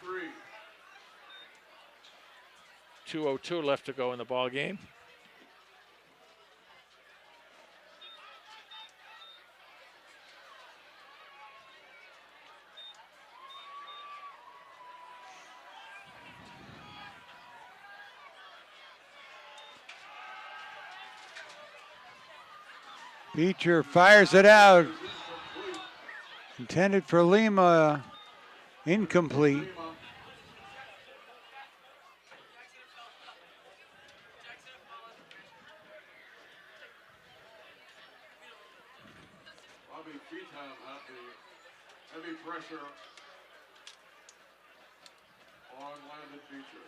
3. 2:02 left to go in the ball game. Beecher fires it out. Intended for Lima, incomplete. Lima. Beecher.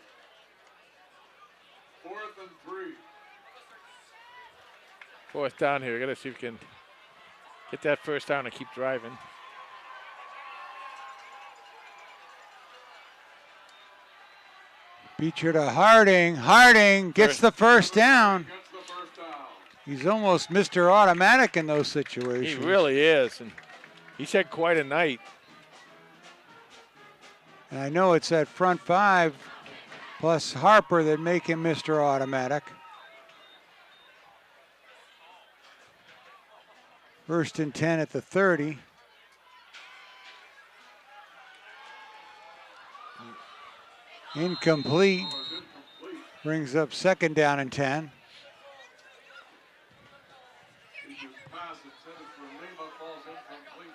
4th and 3. Fourth down here. We got to see if we can get that first down and keep driving. Beecher to Harding. Harding gets the first down. Gets the first down. He's almost Mr. Automatic in those situations. He really is, and he's had quite a night. And I know it's that front five plus Harper that make him Mr. Automatic. First and 10 at the 30. Incomplete. Was incomplete. Brings up second down and 10. Beecher's pass intended for Lima falls incomplete.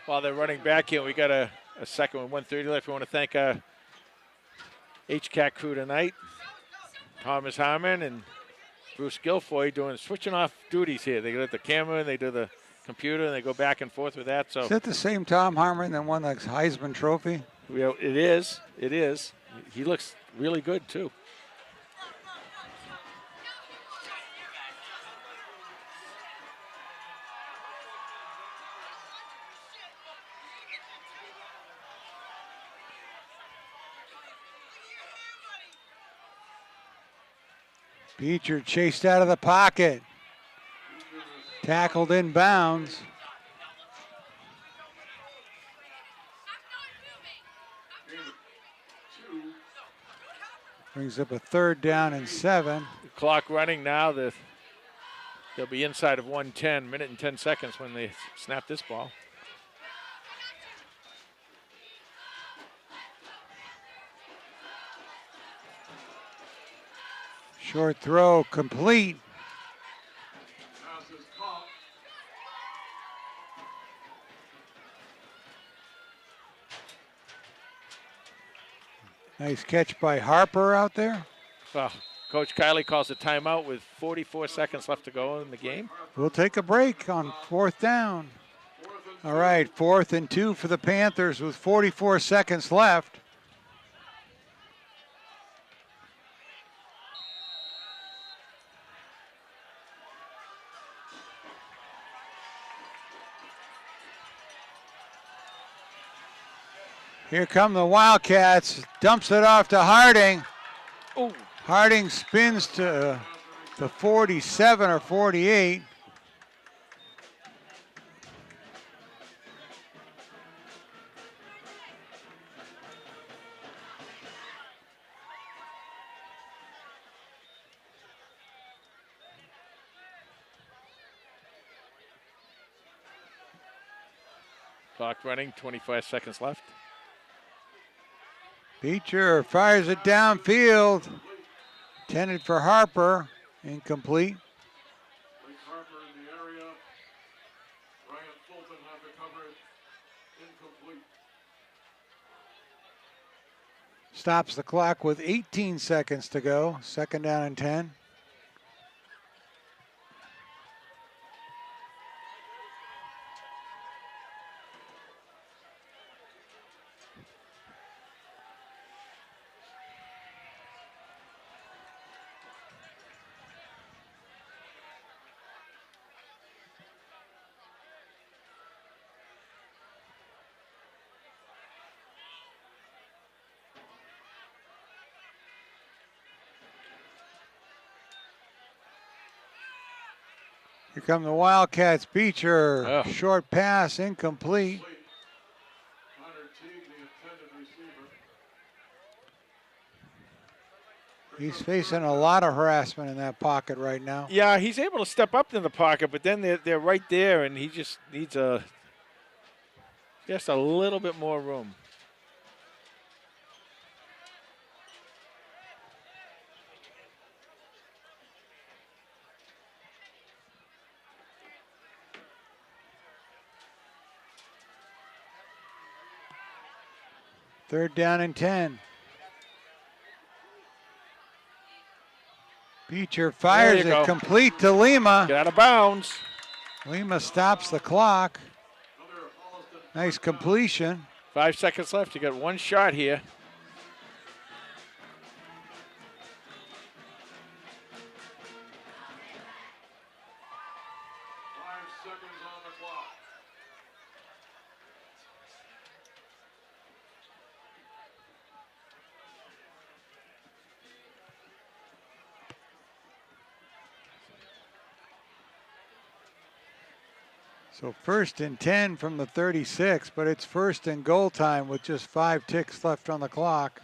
While they're running back here, we got a second with 1:30 left. We want to thank our HCAT crew tonight. Thomas Harmon and Bruce Guilfoy switching off duties here. They go to the camera and they do the computer and they go back and forth with that. So Is that the same Tom Harmon that won the Heisman Trophy? it is. It is. He looks really good too. Beecher chased out of the pocket. Tackled in bounds. Brings up a third down and 7. The clock running now. They'll be inside of 1:10, minute and 10 seconds when they snap this ball. Short throw complete. Pass is caught. Nice catch by Harper out there. Well, Coach Kiley calls a timeout with 44 seconds left to go in the game. We'll take a break on fourth down. All right, 4th and 2 for the Panthers with 44 seconds left. Here come the Wildcats. Dumps it off to Harding. Oh, Harding spins to the 47 or 48. clock running, 25 seconds left. Beecher fires it downfield. Intended for Harper. Incomplete. Blake Harper in the area. Ryan Fulton had to cover it. Incomplete. Stops the clock with 18 seconds to go. Second down and 10. Here come the Wildcats. Beecher, Oh. short pass, incomplete. Connor Teague, the intended receiver. He's facing a lot of harassment in that pocket right now. Yeah, he's able to step up in the pocket, but then they're right there, and he just needs just a little bit more room. Third down and 10. Beecher fires you it go. complete to Lima. Get out of bounds. Lima stops the clock. Another Holliston Nice completion. 5 seconds left. You got one shot here. 5 seconds on the clock. So 1st and 10 from the 36, but it's 1st and goal time with just 5 ticks left on the clock.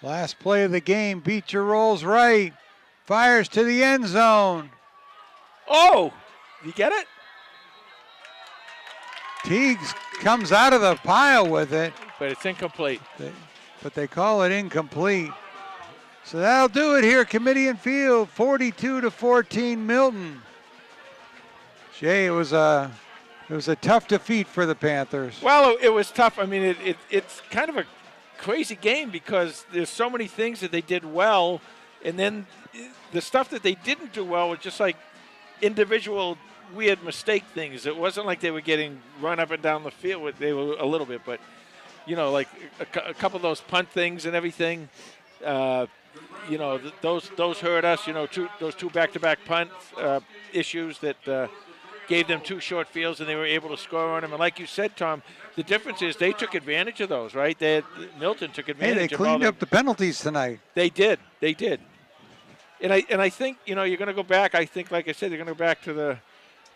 Last play of the game, Beecher rolls right, fires to the end zone. Oh, you get it? Teagues comes out of the pile with it, But it's incomplete. but they call it incomplete. So that'll do it here, Committee and Field, 42-14 Milton. Jay, it was a tough defeat for the Panthers. Well, it was tough. I mean, it's kind of a crazy game because there's so many things that they did well, and then the stuff that they didn't do well was just like individual weird mistake things. It wasn't like they were getting run up and down the field. They were a little bit, but, you know, like a couple of those punt things and everything. You know, those hurt us. You know, those two back-to-back punt issues that gave them 2 short fields, and they were able to score on them. And like you said, Tom, the difference is they took advantage of those, right? Milton took advantage. Hey, they cleaned up the penalties tonight. They did. And I think, you know, you're going to go back. I think, like I said, they're going to go back to the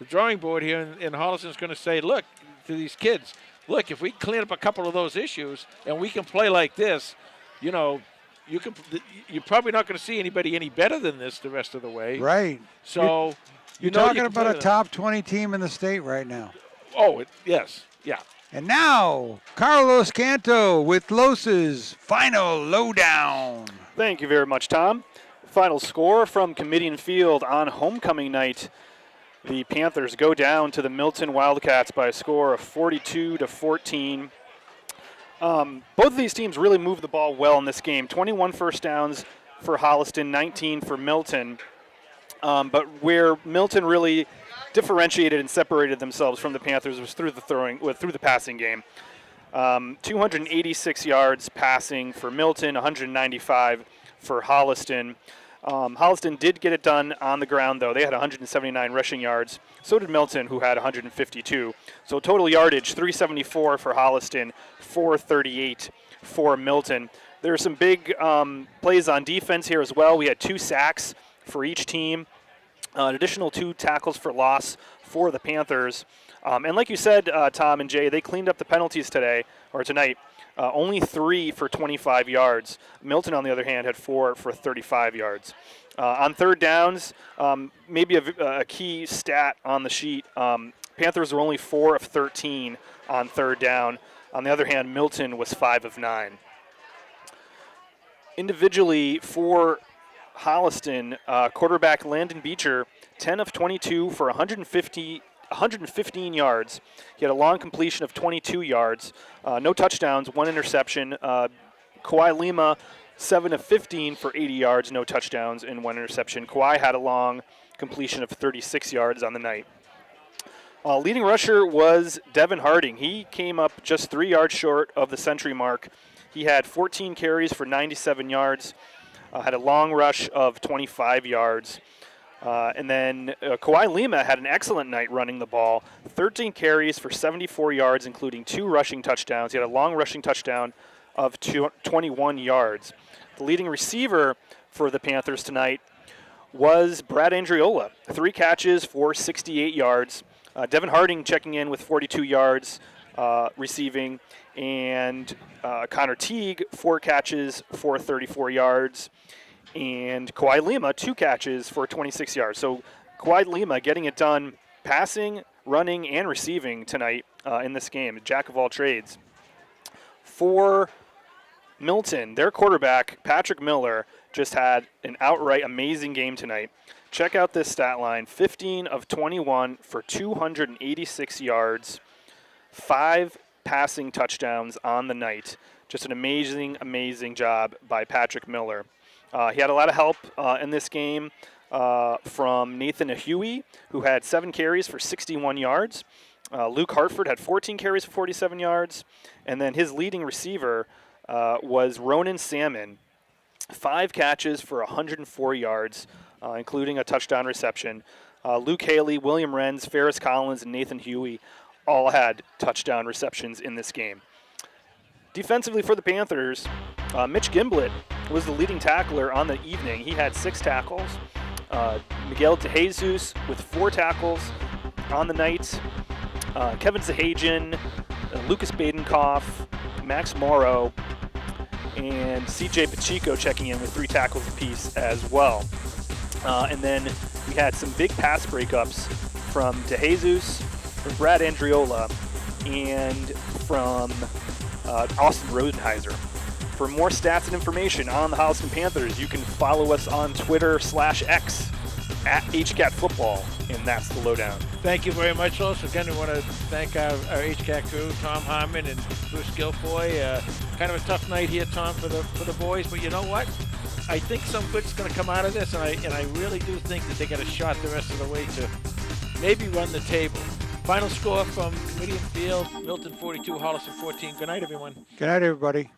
drawing board here, and Holliston's going to say, look, to these kids, look, if we clean up a couple of those issues and we can play like this, you know, you're probably not going to see anybody any better than this the rest of the way. Right. So You're know talking you can about play a top 20 team in the state right now. Oh, yes. Yeah. And now, Carlos Canto with Los's final lowdown. Thank you very much, Tom. Final score from Committee and Field on homecoming night. The Panthers go down to the Milton Wildcats by a score of 42-14. Both of these teams really moved the ball well in this game. 21 first downs for Holliston, 19 for Milton. But where Milton really differentiated and separated themselves from the Panthers was through the passing game. 286 yards passing for Milton, 195 for Holliston. Holliston did get it done on the ground, though. They had 179 rushing yards. So did Milton, who had 152. So total yardage, 374 for Holliston, 438 for Milton. There are some big plays on defense here as well. We had 2 sacks for each team, an additional 2 tackles for loss for the Panthers. And like you said, Tom and Jay, they cleaned up the penalties tonight. Only 3 for 25 yards. Milton, on the other hand, had 4 for 35 yards. On third downs, maybe a key stat on the sheet, Panthers were only 4 of 13 on third down. On the other hand, Milton was 5 of 9. Individually, for Holliston, quarterback Landon Beecher, 10 of 22 for 115 yards. He had a long completion of 22 yards, no touchdowns, 1 interception. Kawhi Lima, 7 of 15 for 80 yards, no touchdowns, and 1 interception. Kawhi had a long completion of 36 yards on the night. Leading rusher was Devin Harding. He came up just 3 yards short of the century mark. He had 14 carries for 97 yards, had a long rush of 25 yards. And then Kawhi Lima had an excellent night running the ball. 13 carries for 74 yards, including 2 rushing touchdowns. He had a long rushing touchdown of 21 yards. The leading receiver for the Panthers tonight was Brad Andriola. 3 catches for 68 yards. Devin Harding checking in with 42 yards receiving. And Connor Teague, 4 catches for 34 yards. And Kawhi Lima, 2 catches for 26 yards. So Kawhi Lima getting it done passing, running, and receiving tonight in this game, jack of all trades. For Milton, their quarterback, Patrick Miller, just had an outright amazing game tonight. Check out this stat line, 15 of 21 for 286 yards, 5 passing touchdowns on the night. Just an amazing, amazing job by Patrick Miller. He had a lot of help in this game. from Nathan Huey, who had 7 carries for 61 yards. Luke Hartford had 14 carries for 47 yards. And then his leading receiver was Ronan Salmon, 5 catches for 104 yards, including a touchdown reception. Luke Haley, William Renz, Ferris Collins, and Nathan Huey all had touchdown receptions in this game. Defensively for the Panthers, Mitch Gimblett was the leading tackler on the evening. He had 6 tackles. Miguel DeJesus with 4 tackles on the night. Kevin Zahajian, Lucas Badenkoff, Max Morrow, and CJ Pacheco checking in with 3 tackles apiece as well. And then we had some big pass breakups from DeJesus, from Brad Andriola, and from Austin Rodenheiser. For more stats and information on the Holliston Panthers, you can follow us on Twitter/X at HCAT Football, and that's the lowdown. Thank you very much, Los. Again, we want to thank our HCAT crew, Tom Harmon and Bruce Guilfoy. Kind of a tough night here, Tom, for the boys, but you know what? I think some good's going to come out of this, and I really do think that they got a shot the rest of the way to maybe run the table. Final score from Comedian Field, Milton 42, Holliston 14. Good night, everyone. Good night, everybody.